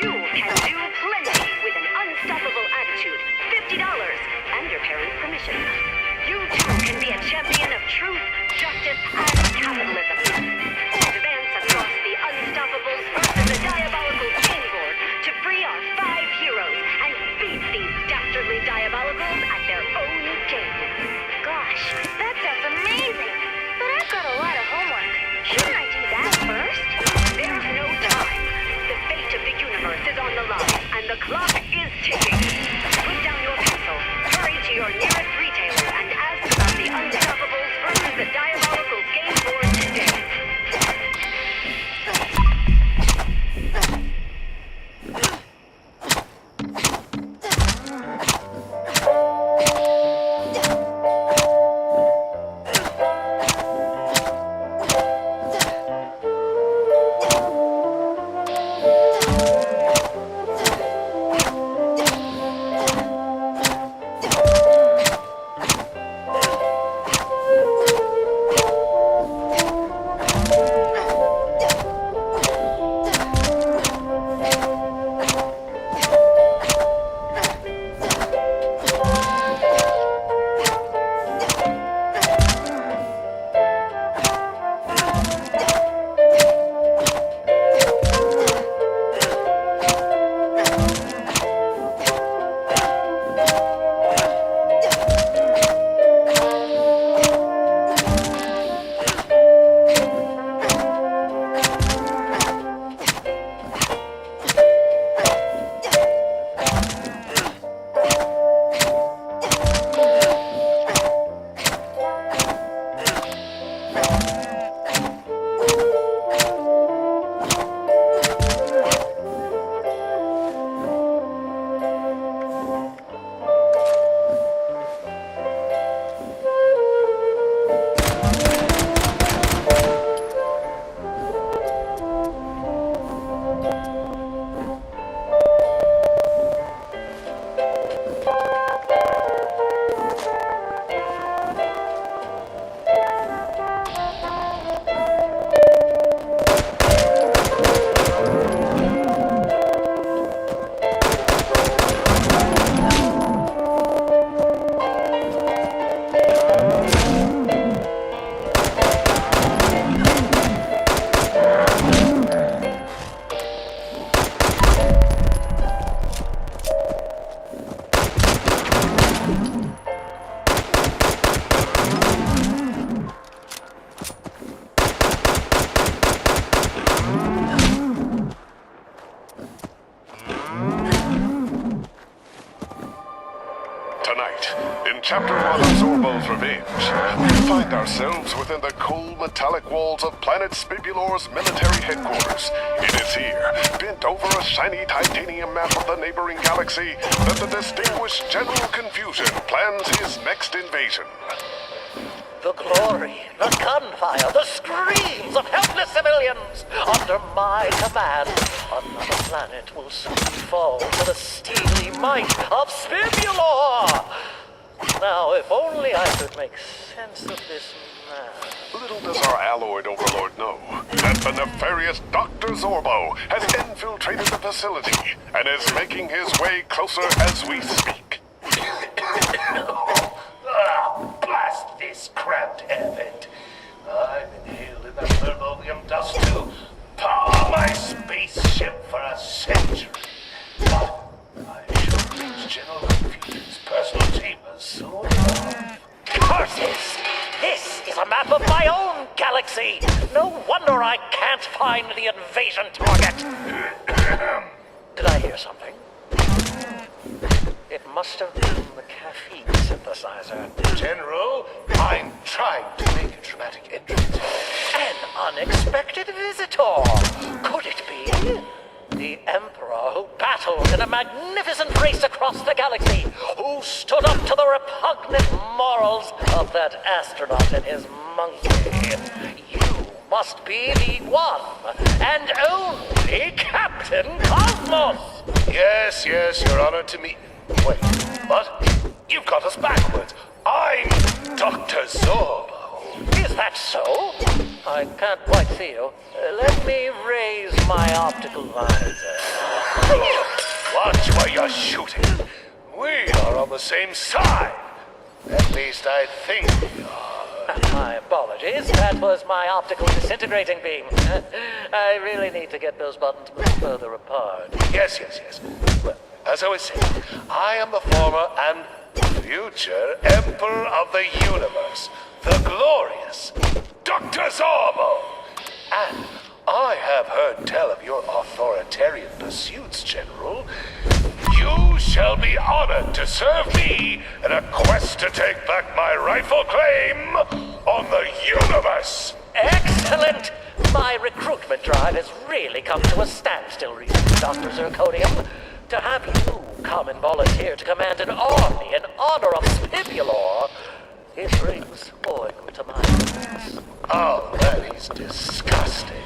You can do plenty with an unstoppable attitude, $50, and your parents' permission. You too can be a champion of truth, justice, and capitalism. Advance across the Unstoppables versus the Diabolicals game board to free our 5 heroes and beat these dastardly Diabolicals at their own game. Gosh, that sounds amazing. But I've got a lot of homework. Shouldn't I do that first? There's no time. The fate of the universe is on the line, and the clock is ticking. Put down your pencil, hurry to your nearest retailer, and ask about the Unstoppables versus the Diabolicals game board today. Chapter 1 of Zorbo's Revenge, we find ourselves within the cold metallic walls of Planet Spibulor's military headquarters. It is here, bent over a shiny titanium map of the neighboring galaxy, that the distinguished General Confusion plans his next invasion. The glory, the gunfire, the screams of helpless civilians under my command. Another planet will soon fall to the steely might of Spibulor. Now, if only I could make sense of this man. Little does our alloyed overlord know that the nefarious Dr. Zorbo has infiltrated the facility and is making his way closer as we speak. Blast this cramped air vent. I've inhaled enough thermovium dust to power my spaceship for a century. But I shall reach General Confusion's personal chambers soon enough. Curses! This is a map of my own galaxy! No wonder I can't find the invasion target! Did I hear something? It must have been the caffeine synthesizer. General, I'm trying to make a dramatic entrance. An unexpected visitor! Could it be the Emperor who battled in a magnificent race across the galaxy, who stood up to the repugnant morals of that astronaut and his monkey. You must be the one and only Captain Cosmos! Yes, Your Honor, to me. Wait, what? You've got us backwards. I'm Dr. Zorbo. Is that so? I can't quite see you. Let me raise my optical visor. Watch where you're shooting. We are on the same side. At least I think we are. My apologies. That was my optical disintegrating beam. I really need to get those buttons moved further apart. Yes. Well, as I was saying, I am the former and future Emperor of the Universe, the glorious Dr. Zorbo. And I have heard tell of your authoritarian pursuits, General. You shall be honored to serve me in a quest to take back my rightful claim on the universe. Excellent! My recruitment drive has really come to a standstill recently, Dr. Zirconium. To have you come and volunteer to command an army in honor of Spibulor, it brings oil to my lips. Oh, that is disgusting.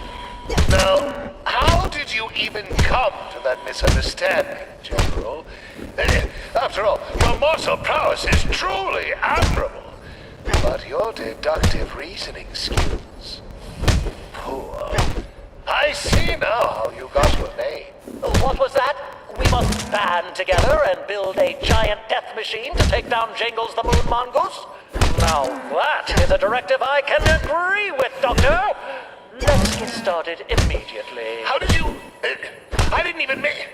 Now, how did you even come to that misunderstanding, General? After all, your martial prowess is truly admirable. But your deductive reasoning skills, poor. I see now how you got your name. What was that? We must band together and build a giant death machine to take down Jingles the Moon Mongoose? Now that is a directive I can agree with, Doctor! Let's get started immediately. How did you... I didn't even make...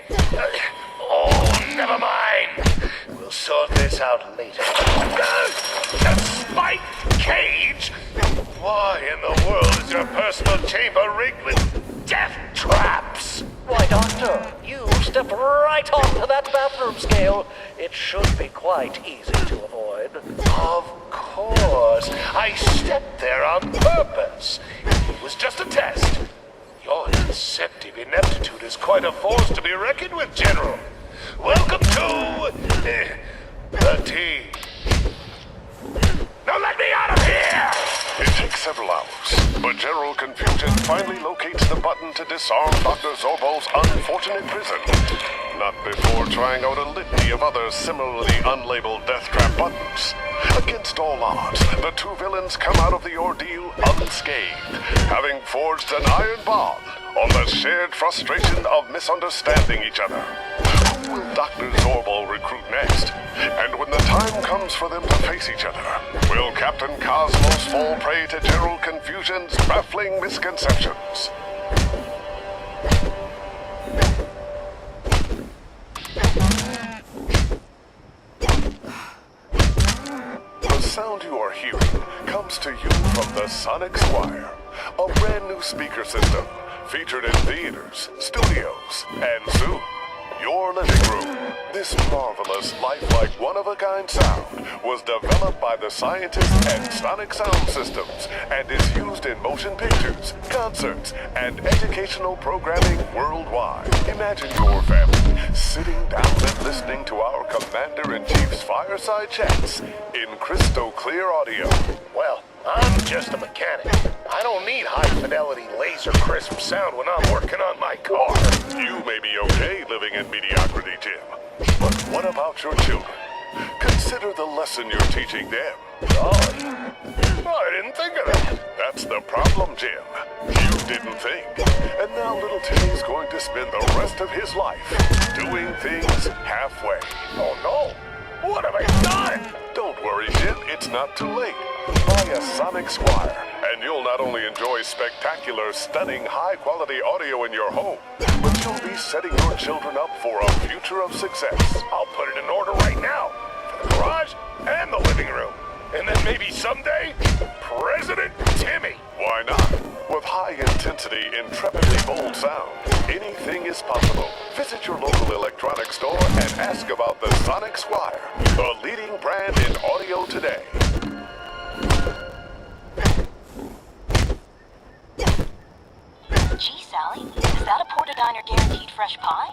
oh, never mind. We'll sort this out later. The spiked cage? Why in the world is your personal chamber rigged with death traps? Why, Doctor, you stepped right onto that bathroom scale. It should be quite easy to avoid. Of course. I stepped there on purpose. It was just a test. Your deceptive ineptitude is quite a force to be reckoned with, General. Welcome to... the team. Now let me out of here! It takes several hours, but General Confusion finally locates the button to disarm Dr. Zorbo's unfortunate prison. Not before trying out a litany of other similarly unlabeled death trap buttons. Against all odds, the two villains come out of the ordeal unscathed, having forged an iron bond on the shared frustration of misunderstanding each other. Who will Dr. Zorbo recruit next? And when the time comes for them to face each other, will Captain Cosmos fall prey to General Confusion's baffling misconceptions? The sound you are hearing comes to you from the Sonic Squire, a brand new speaker system featured in theaters, studios, and soon, your living room. This marvelous, lifelike, one-of-a-kind sound was developed by the scientists at Sonic Sound Systems and is used in motion pictures, concerts, and educational programming worldwide. Imagine your family sitting down and listening to our Commander-in-Chief's fireside chats in crystal clear audio. Well, I'm just a mechanic. I don't need high-fidelity, laser-crisp sound when I'm working on my car. You may be okay living in mediocrity, Jim. But what about your children? Consider the lesson you're teaching them. Oh, I didn't think of that. That's the problem, Jim. You didn't think. And now little Timmy's going to spend the rest of his life doing things halfway. Oh, no. What have I done? Don't worry, Jim. It's not too late. Buy a Sonic Squire, and you'll not only enjoy spectacular, stunning, high-quality audio in your home, but you'll be setting your children up for a future of success. I'll put it in order right now. For the garage and the living room. And then maybe someday, President Timmy. Why not? With high-intensity, intrepidly bold sound, anything is possible. Visit your local electronics store and ask about the Sonic Squire, the leading brand in audio today. Gee, Sally, is that a Porta Diner guaranteed fresh fresh pie?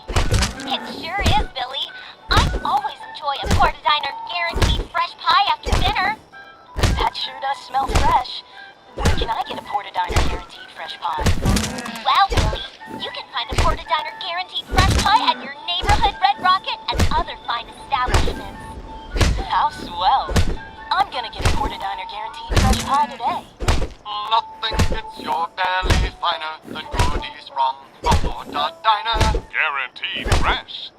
It sure is, Billy. I always enjoy a Porta-Diner guaranteed fresh pie after dinner. That sure does smell fresh. Where can I get a Porta-Diner guaranteed fresh pie? Well, Billy, you can find a Porta-Diner guaranteed fresh pie at your neighborhood Red Rocket and other fine establishments. How swell. I'm gonna get a Porta-Diner guaranteed fresh pie today. Nothing fits your belly finer than goodies from a Porta-Diner. Guaranteed fresh.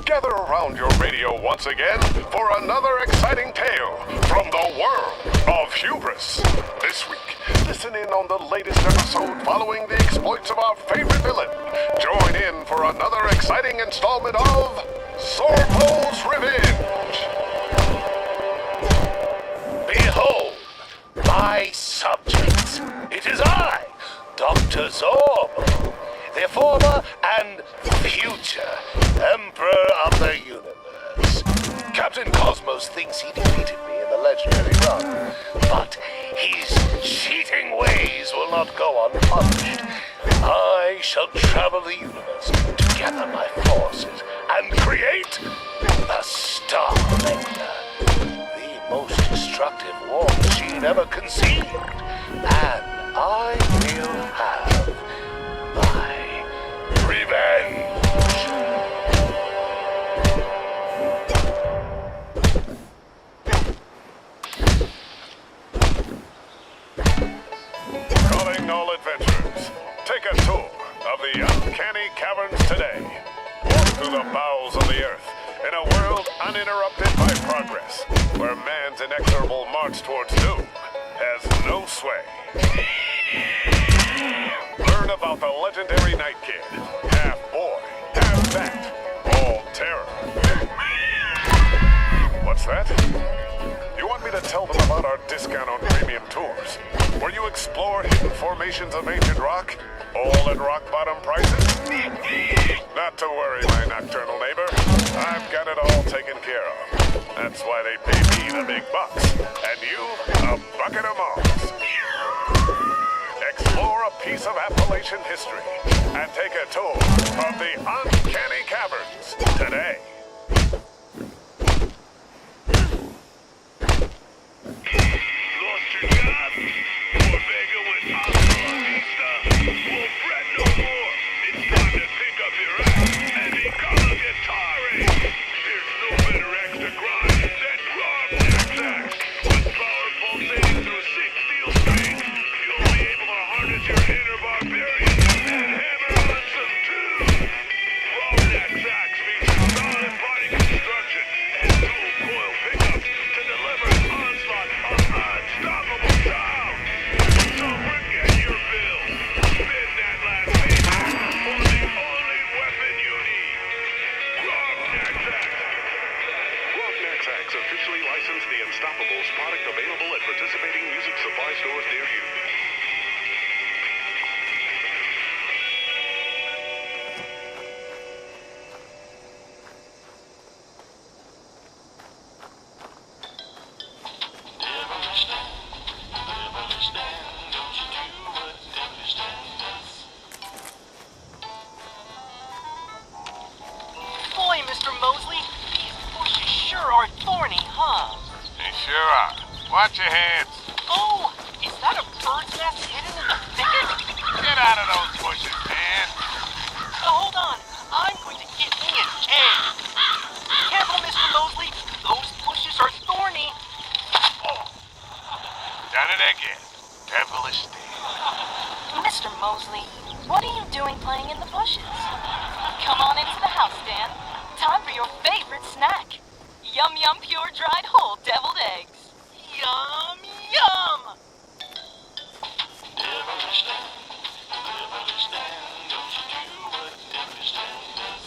Gather around your radio once again for another exciting tale from the world of hubris. This week, listen in on the latest episode following the exploits of our favorite villain. Join in for another exciting installment of Zorbo's Revenge. Behold, my subjects. It is I, Dr. Zorbo, the former and future Emperor of the Universe. Captain Cosmos thinks he defeated me in the legendary run, but his cheating ways will not go unpunished. I shall travel the universe to gather my forces and create the Star Vector, the most destructive war machine ever conceived. And I will have my revenge. Calling all adventurers, take a tour of the uncanny caverns today. Walk through the bowels of the earth in a world uninterrupted by progress, where man's inexorable march towards doom has no sway. Learn about the legendary Night Kid, half boy, half bat, all terror. What's that? You want me to tell them about our discount on premium tours, where you explore hidden formations of ancient rock, all at rock-bottom prices? Not to worry, my nocturnal neighbor. I've got it all taken care of. That's why they pay me the big bucks, and you a bucket of moss. for a piece of Appalachian history and take a tour of the Uncanny Caverns today. Lost your job? Orvega went hasta la vista. Well, fret no more. It's time to pick up your axe and become a guitarist. There's no better axe to grind than Grognack's axe. With power pulsating through 6 steel strings, you'll be able to harness your inner barbarian and hammer on some tunes. Grognack's axe features solid body construction and dual coil pickups to deliver an onslaught of unstoppable sound. So forget your bill. Spin that last paycheck for the only weapon you need. Grognack's axe. Grognack's axe, officially licensed the Unstoppables, product available at participating music supply stores near you. Boy, Mr. Mosley, these bushes sure are thorny, huh? They sure are. Watch your hands. Oh, is that a bird's nest hidden in the thicket? Get out of those bushes, man. Hold on, I'm going to get me an egg. Careful, Mr. Mosley, those bushes are thorny. Done it again. Devilish stare. Mr. Mosley, what are you doing playing in the bushes? Come on into the house, Dan. Time for your favorite snack. Yum Yum Pure Dried Whole Deviled Eggs. Yum Yum! Devilish Dan, don't you do what devilish Dan does.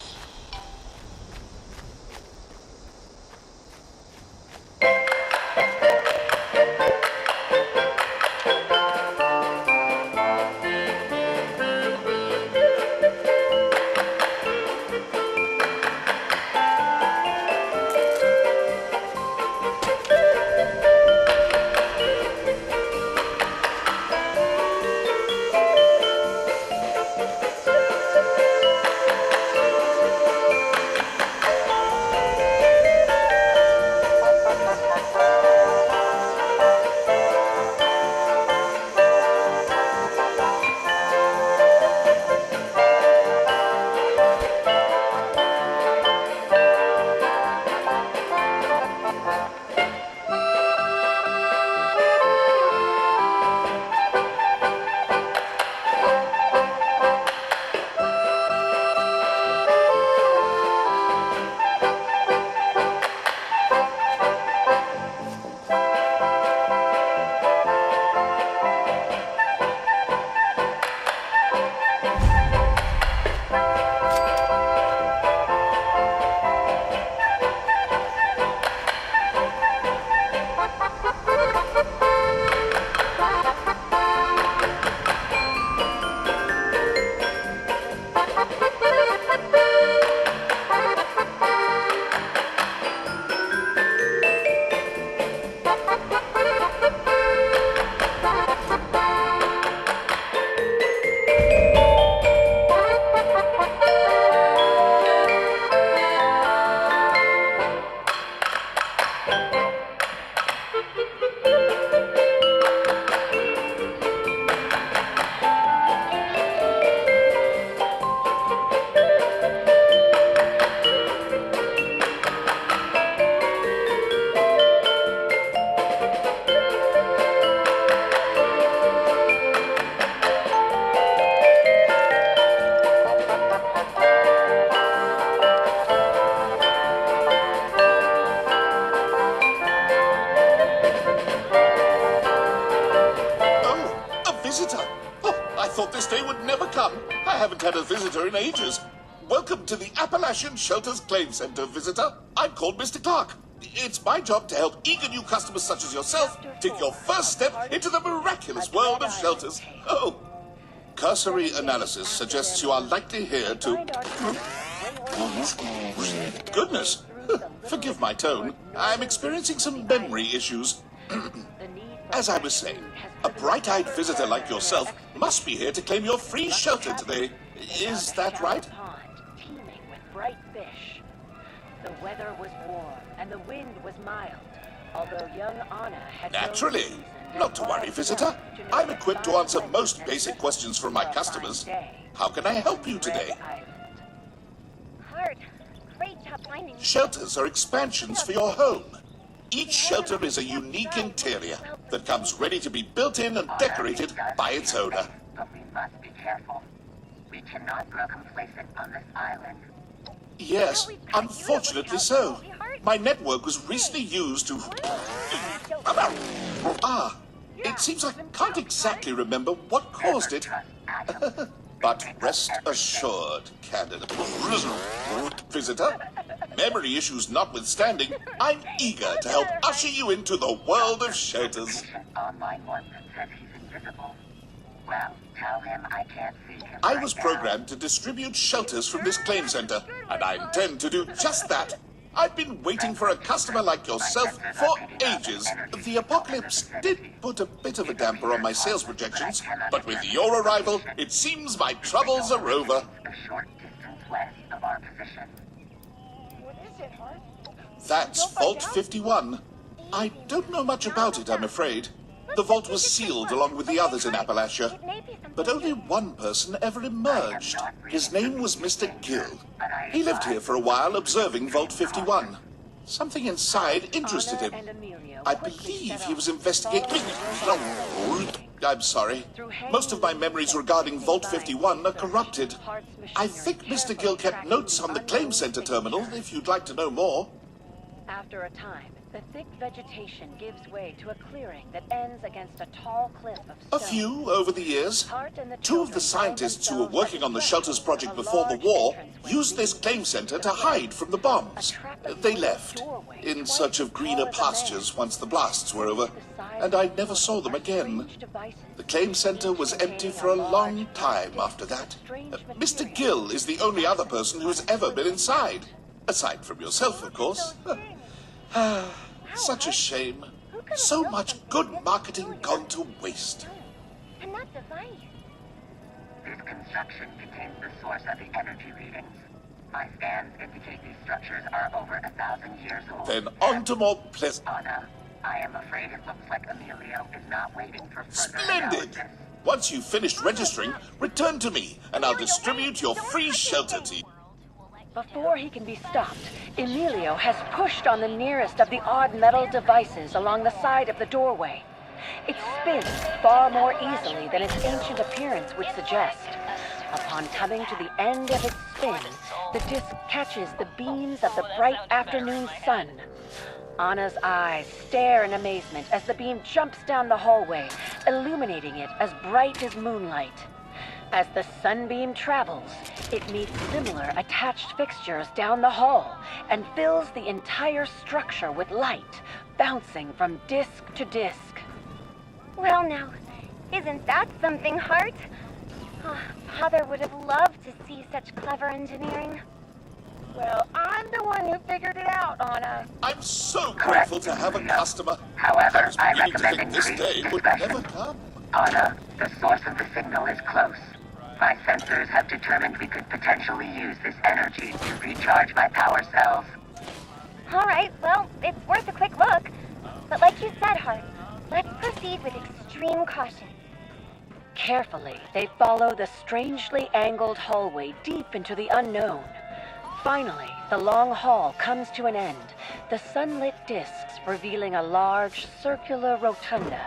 I haven't had a visitor in ages. Welcome to the Appalachian Shelters Claim Center, visitor. I'm called Mr. Clark. It's my job to help eager new customers such as yourself take your first step into the miraculous world of shelters. Oh, cursory analysis suggests you are likely here to... Goodness, forgive my tone. I'm experiencing some memory issues. As I was saying, a bright-eyed visitor like yourself must be here to claim your free shelter today. Is that right? Pond teeming with bright fish. The weather was warm and the wind was mild, although young Anna had Naturally. Not to worry, visitor. I'm equipped to answer most basic questions from my customers. How can I help you today? Hard. Great job finding me. Shelters are expansions for your home. Each shelter is a unique interior that comes ready to be built in and decorated by its owner. But we must be careful. We cannot grow complacent on this island. Yes, unfortunately so. My network was recently used to... it seems I can't exactly remember what caused it. But rest assured, candid visitor, memory issues notwithstanding, I'm eager to help usher you into the world of shelters. Online one that says he's invisible. Well, tell him I can't see him. I was programmed to distribute shelters from this claim center, and I intend to do just that. I've been waiting for a customer like yourself for ages. The apocalypse did put a bit of a damper on my sales projections, but with your arrival, it seems my troubles are over. A short distance west of our position. What is it, Hart? That's Vault 51. I don't know much about it, I'm afraid. The vault was sealed along with the others in Appalachia, but only one person ever emerged. His name was Mr. Gill. He lived here for a while observing Vault 51. Something inside interested him. I believe he was investigating... I'm sorry. Most of my memories regarding Vault 51 are corrupted. I think Mr. Gill kept notes on the claim center terminal, if you'd like to know more. After a time, the thick vegetation gives way to a clearing that ends against a tall cliff of stone. A few over the years. Two of the scientists who were working on the Shelters project before the war used this claim center to hide from the bombs. They left, in search of greener pastures once the blasts were over, and I never saw them again. The claim center was empty for a long time after that. Mr. Gill is the only other person who's ever been inside. Aside from yourself, of course. Such a shame. So much good marketing gone to waste. And that device. This construction contains the source of the energy readings. My scans indicate these structures are over 1,000 years old. Then on to more pleasant... Anna, I am afraid it looks like Emilio is not waiting for further Splendid! analysis. Once you've finished registering, return to me, and I'll distribute your free shelter to you. Before he can be stopped, Emilio has pushed on the nearest of the odd metal devices along the side of the doorway. It spins far more easily than its ancient appearance would suggest. Upon coming to the end of its spin, the disc catches the beams of the bright afternoon sun. Anna's eyes stare in amazement as the beam jumps down the hallway, illuminating it as bright as moonlight. As the sunbeam travels, it meets similar attached fixtures down the hall and fills the entire structure with light, bouncing from disc to disc. Well now, isn't that something, Hart? Oh, Father would have loved to see such clever engineering. Well, I'm the one who figured it out, Anna. I'm so grateful to have a customer. However, I beginning to recommend think this increased day would discretion. never come. Anna, the source of the signal is close. My sensors have determined we could potentially use this energy to recharge my power cells. All right, well, it's worth a quick look. But like you said, Hart, let's proceed with extreme caution. Carefully, they follow the strangely angled hallway deep into the unknown. Finally, the long hall comes to an end, the sunlit discs revealing a large circular rotunda.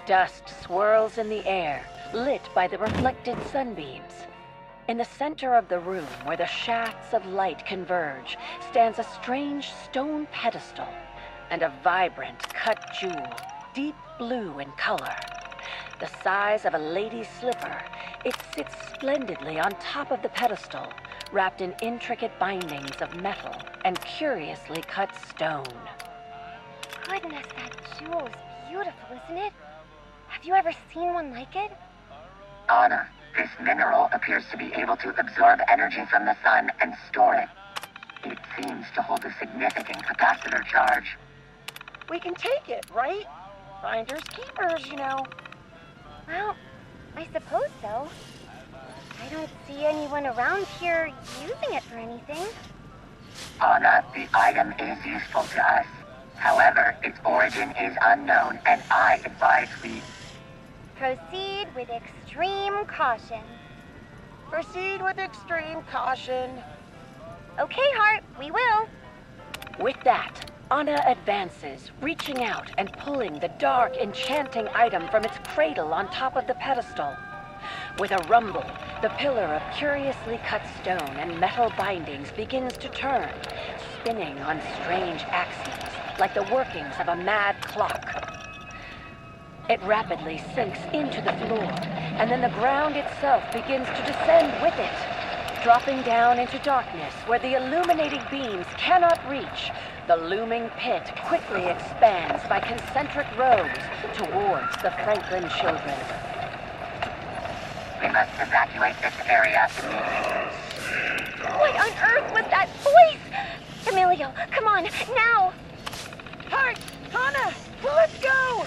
Dust swirls in the air, lit by the reflected sunbeams. In the center of the room, where the shafts of light converge, stands a strange stone pedestal and a vibrant cut jewel, deep blue in color. The size of a lady's slipper, it sits splendidly on top of the pedestal, wrapped in intricate bindings of metal and curiously cut stone. Goodness, that jewel is beautiful, isn't it? Have you ever seen one like it? Anna, this mineral appears to be able to absorb energy from the sun and store it. It seems to hold a significant capacitor charge. We can take it, right? Finders keepers, you know. Well, I suppose so. I don't see anyone around here using it for anything. Anna, the item is useful to us. However, its origin is unknown, and I advise we Proceed with extreme caution. Proceed with extreme caution. Okay, Hart, we will. With that, Anna advances, reaching out and pulling the dark, enchanting item from its cradle on top of the pedestal. With a rumble, the pillar of curiously cut stone and metal bindings begins to turn, spinning on strange axes, like the workings of a mad clock. It rapidly sinks into the floor, and then the ground itself begins to descend with it. Dropping down into darkness where the illuminating beams cannot reach, the looming pit quickly expands by concentric rows towards the Franklin children. We must evacuate this area. What on earth was that voice? Emilio, come on, now! Hart! Hannah! Let's go!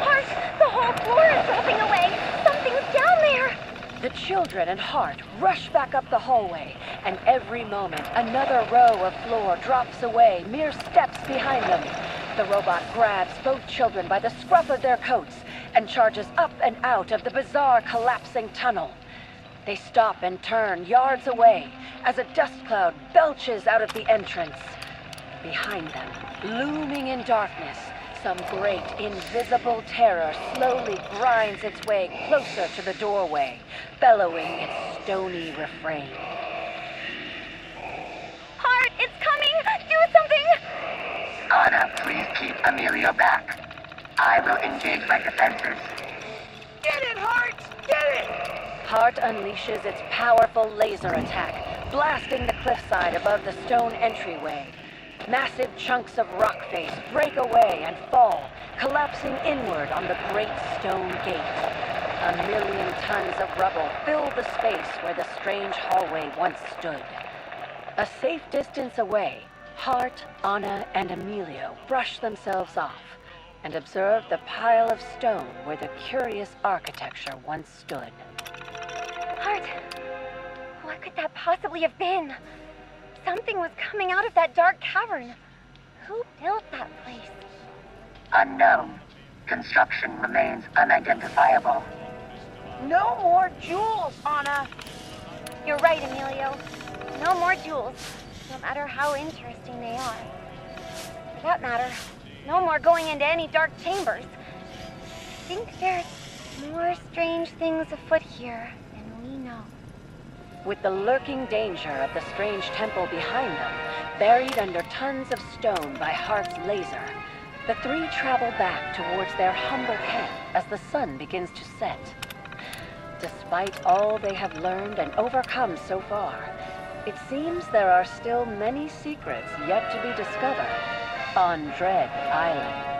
Hart, the whole floor is dropping away! Something's down there! The children and Hart rush back up the hallway, and every moment another row of floor drops away mere steps behind them. The robot grabs both children by the scruff of their coats and charges up and out of the bizarre collapsing tunnel. They stop and turn yards away as a dust cloud belches out of the entrance. Behind them, looming in darkness, some great invisible terror slowly grinds its way closer to the doorway, bellowing its stony refrain. Hart, it's coming! Do something! Anna, please keep Emilio back. I will engage my defenses. Get it, Hart! Get it! Hart unleashes its powerful laser attack, blasting the cliffside above the stone entryway. Massive chunks of rock face break away and fall, collapsing inward on the great stone gate. 1,000,000 tons of rubble fill the space where the strange hallway once stood. A safe distance away, Hart, Anna, and Emilio brush themselves off and observe the pile of stone where the curious architecture once stood. Hart, what could that possibly have been? Something was coming out of that dark cavern. Who built that place? Unknown. Construction remains unidentifiable. No more jewels, Anna! You're right, Emilio. No more jewels, no matter how interesting they are. For that matter, no more going into any dark chambers. I think there's more strange things afoot here than we know. With the lurking danger of the strange temple behind them, buried under tons of stone by Hart's laser, the three travel back towards their humble camp as the sun begins to set. Despite all they have learned and overcome so far, it seems there are still many secrets yet to be discovered on Dread Island.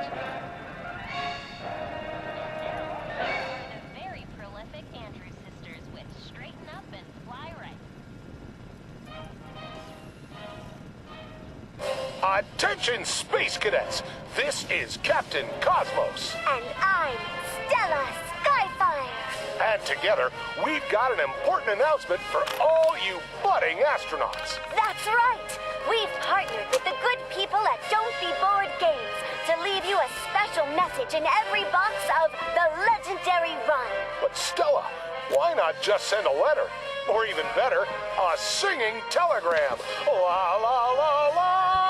Attention, Space Cadets! This is Captain Cosmos. And I'm Stella Skyfire. And together, we've got an important announcement for all you budding astronauts. That's right. We've partnered with the good people at Don't Be Bored Games to leave you a special message in every box of the legendary run. But Stella, why not just send a letter? Or even better, a singing telegram. La la la la!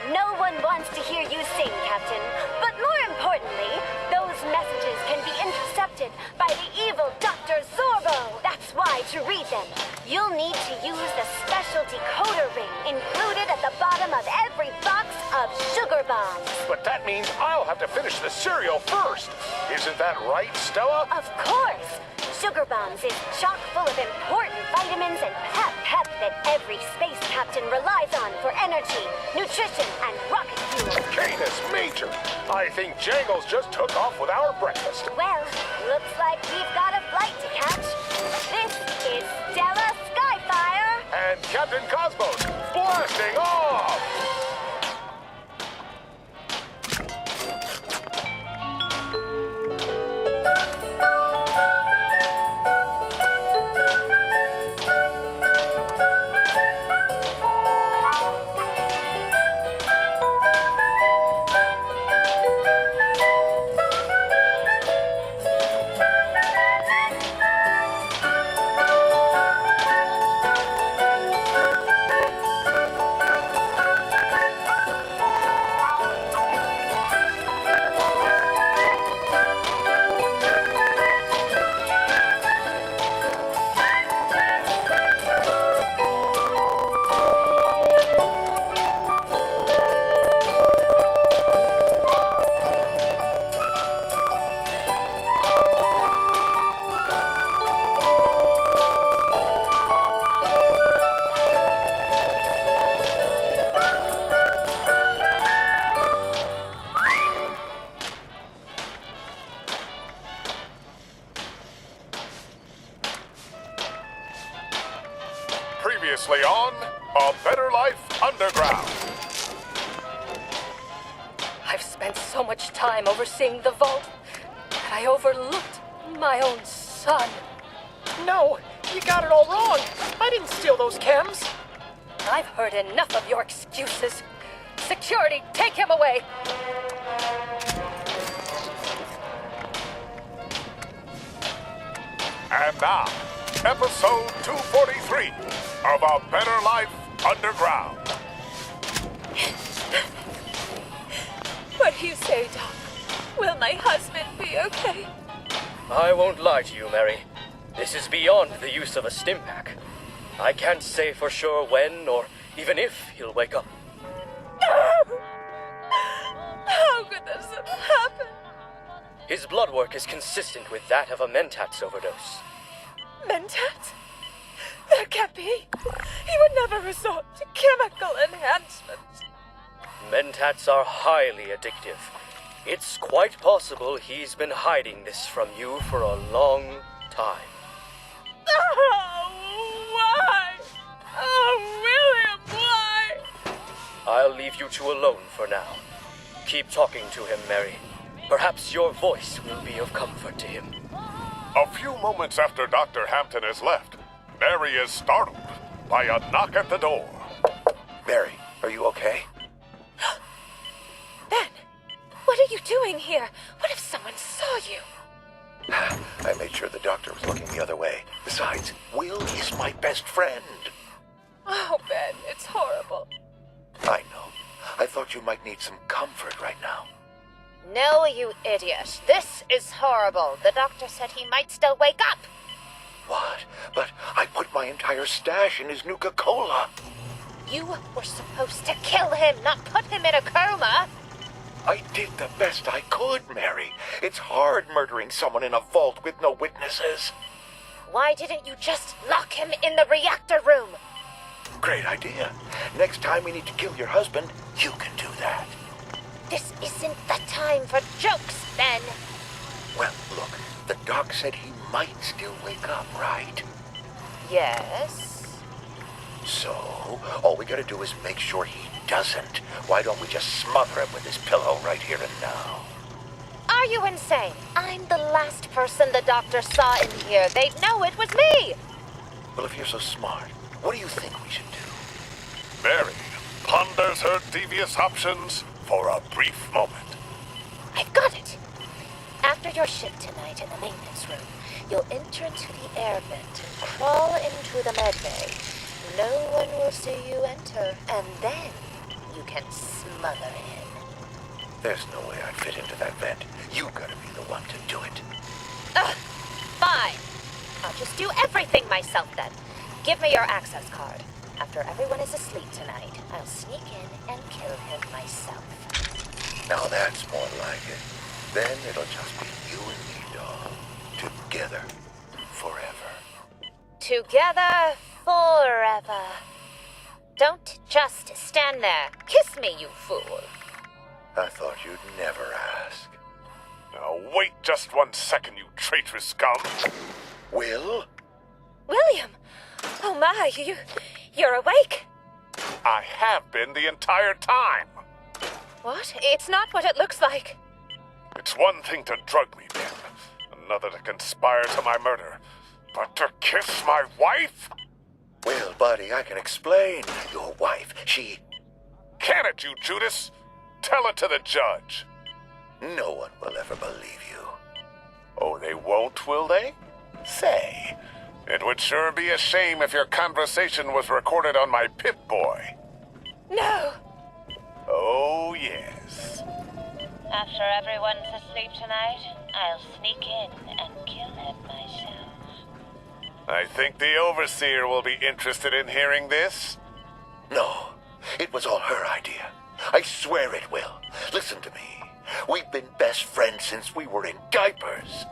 No one wants to hear you sing, Captain. But more importantly, those messages can be intercepted by the evil Dr. Zorbo. That's why to read them, you'll need to use the special decoder ring included at the bottom of every box of sugar bombs. But that means I'll have to finish the cereal first. Isn't that right, Stella? Of course. Sugar Bombs is chock full of important vitamins and pep that every space captain relies on for energy, nutrition, and rocket fuel. Canis Major! I think Jangles just took off with our breakfast. Well, looks like we've got a flight to catch. This is Stella Skyfire. And Captain Cosmos, blasting off! Previously on A Better Life Underground. I've spent so much time overseeing the vault that I overlooked my own son. No, you got it all wrong. I didn't steal those chems. I've heard enough of your excuses. Security, take him away. And now, episode 243 of A Better Life Underground. What do you say, Doc? Will my husband be okay? I won't lie to you, Mary. This is beyond the use of a stim pack. I can't say for sure when or even if he'll wake up. How could this have happened? His blood work is consistent with that of a Mentats overdose. Mentats? That can't be. He would never resort to chemical enhancements. Mentats are highly addictive. It's quite possible he's been hiding this from you for a long time. Oh, why? Oh, William, why? I'll leave you two alone for now. Keep talking to him, Mary. Perhaps your voice will be of comfort to him. A few moments after Dr. Hampton has left, Mary is startled by a knock at the door. Mary, are you okay? Ben, what are you doing here? What if someone saw you? I made sure the doctor was looking the other way. Besides, Will is my best friend. Oh, Ben, it's horrible. I know. I thought you might need some comfort right now. No, you idiot. This is horrible. The doctor said he might still wake up. What? But I put my entire stash in his Nuka-Cola. You were supposed to kill him, not put him in a coma. I did the best I could, Mary. It's hard murdering someone in a vault with no witnesses. Why didn't you just lock him in the reactor room? Great idea. Next time we need to kill your husband, you can do that. This isn't the time for jokes, Ben. Well, look, the doc said he might still wake up, right? Yes. So, all we gotta do is make sure he doesn't. Why don't we just smother him with his pillow right here and now? Are you insane? I'm the last person the doctor saw in here. They'd know it was me. Well, if you're so smart, what do you think we should do? Mary ponders her devious options for a brief moment. I've got it. After your shift tonight in the maintenance room, you'll enter into the air vent and crawl into the medbay. No one will see you enter, and then you can smother him. There's no way I'd fit into that vent. You gotta be the one to do it. Ugh, fine. I'll just do everything myself then. Give me your access card. After everyone is asleep tonight, I'll sneak in and kill him myself. Now that's more like it. Then it'll just be you and me, dog. Together. Forever. Together forever. Don't just stand there. Kiss me, you fool. I thought you'd never ask. Now wait just 1 second, you traitorous scum. Will? William! Oh my, you're awake? I have been the entire time. What? It's not what it looks like. It's one thing to drug me, Ben. Another to conspire to my murder. But to kiss my wife? Well, buddy, I can explain. Your wife, she... Can it, you Judas? Tell it to the judge. No one will ever believe you. Oh, they won't, will they? Say, it would sure be a shame if your conversation was recorded on my Pip-Boy. No! Oh, yes. After everyone's asleep tonight, I'll sneak in and kill him myself. I think the Overseer will be interested in hearing this. No, it was all her idea. I swear it will. Listen to me. We've been best friends since we were in diapers.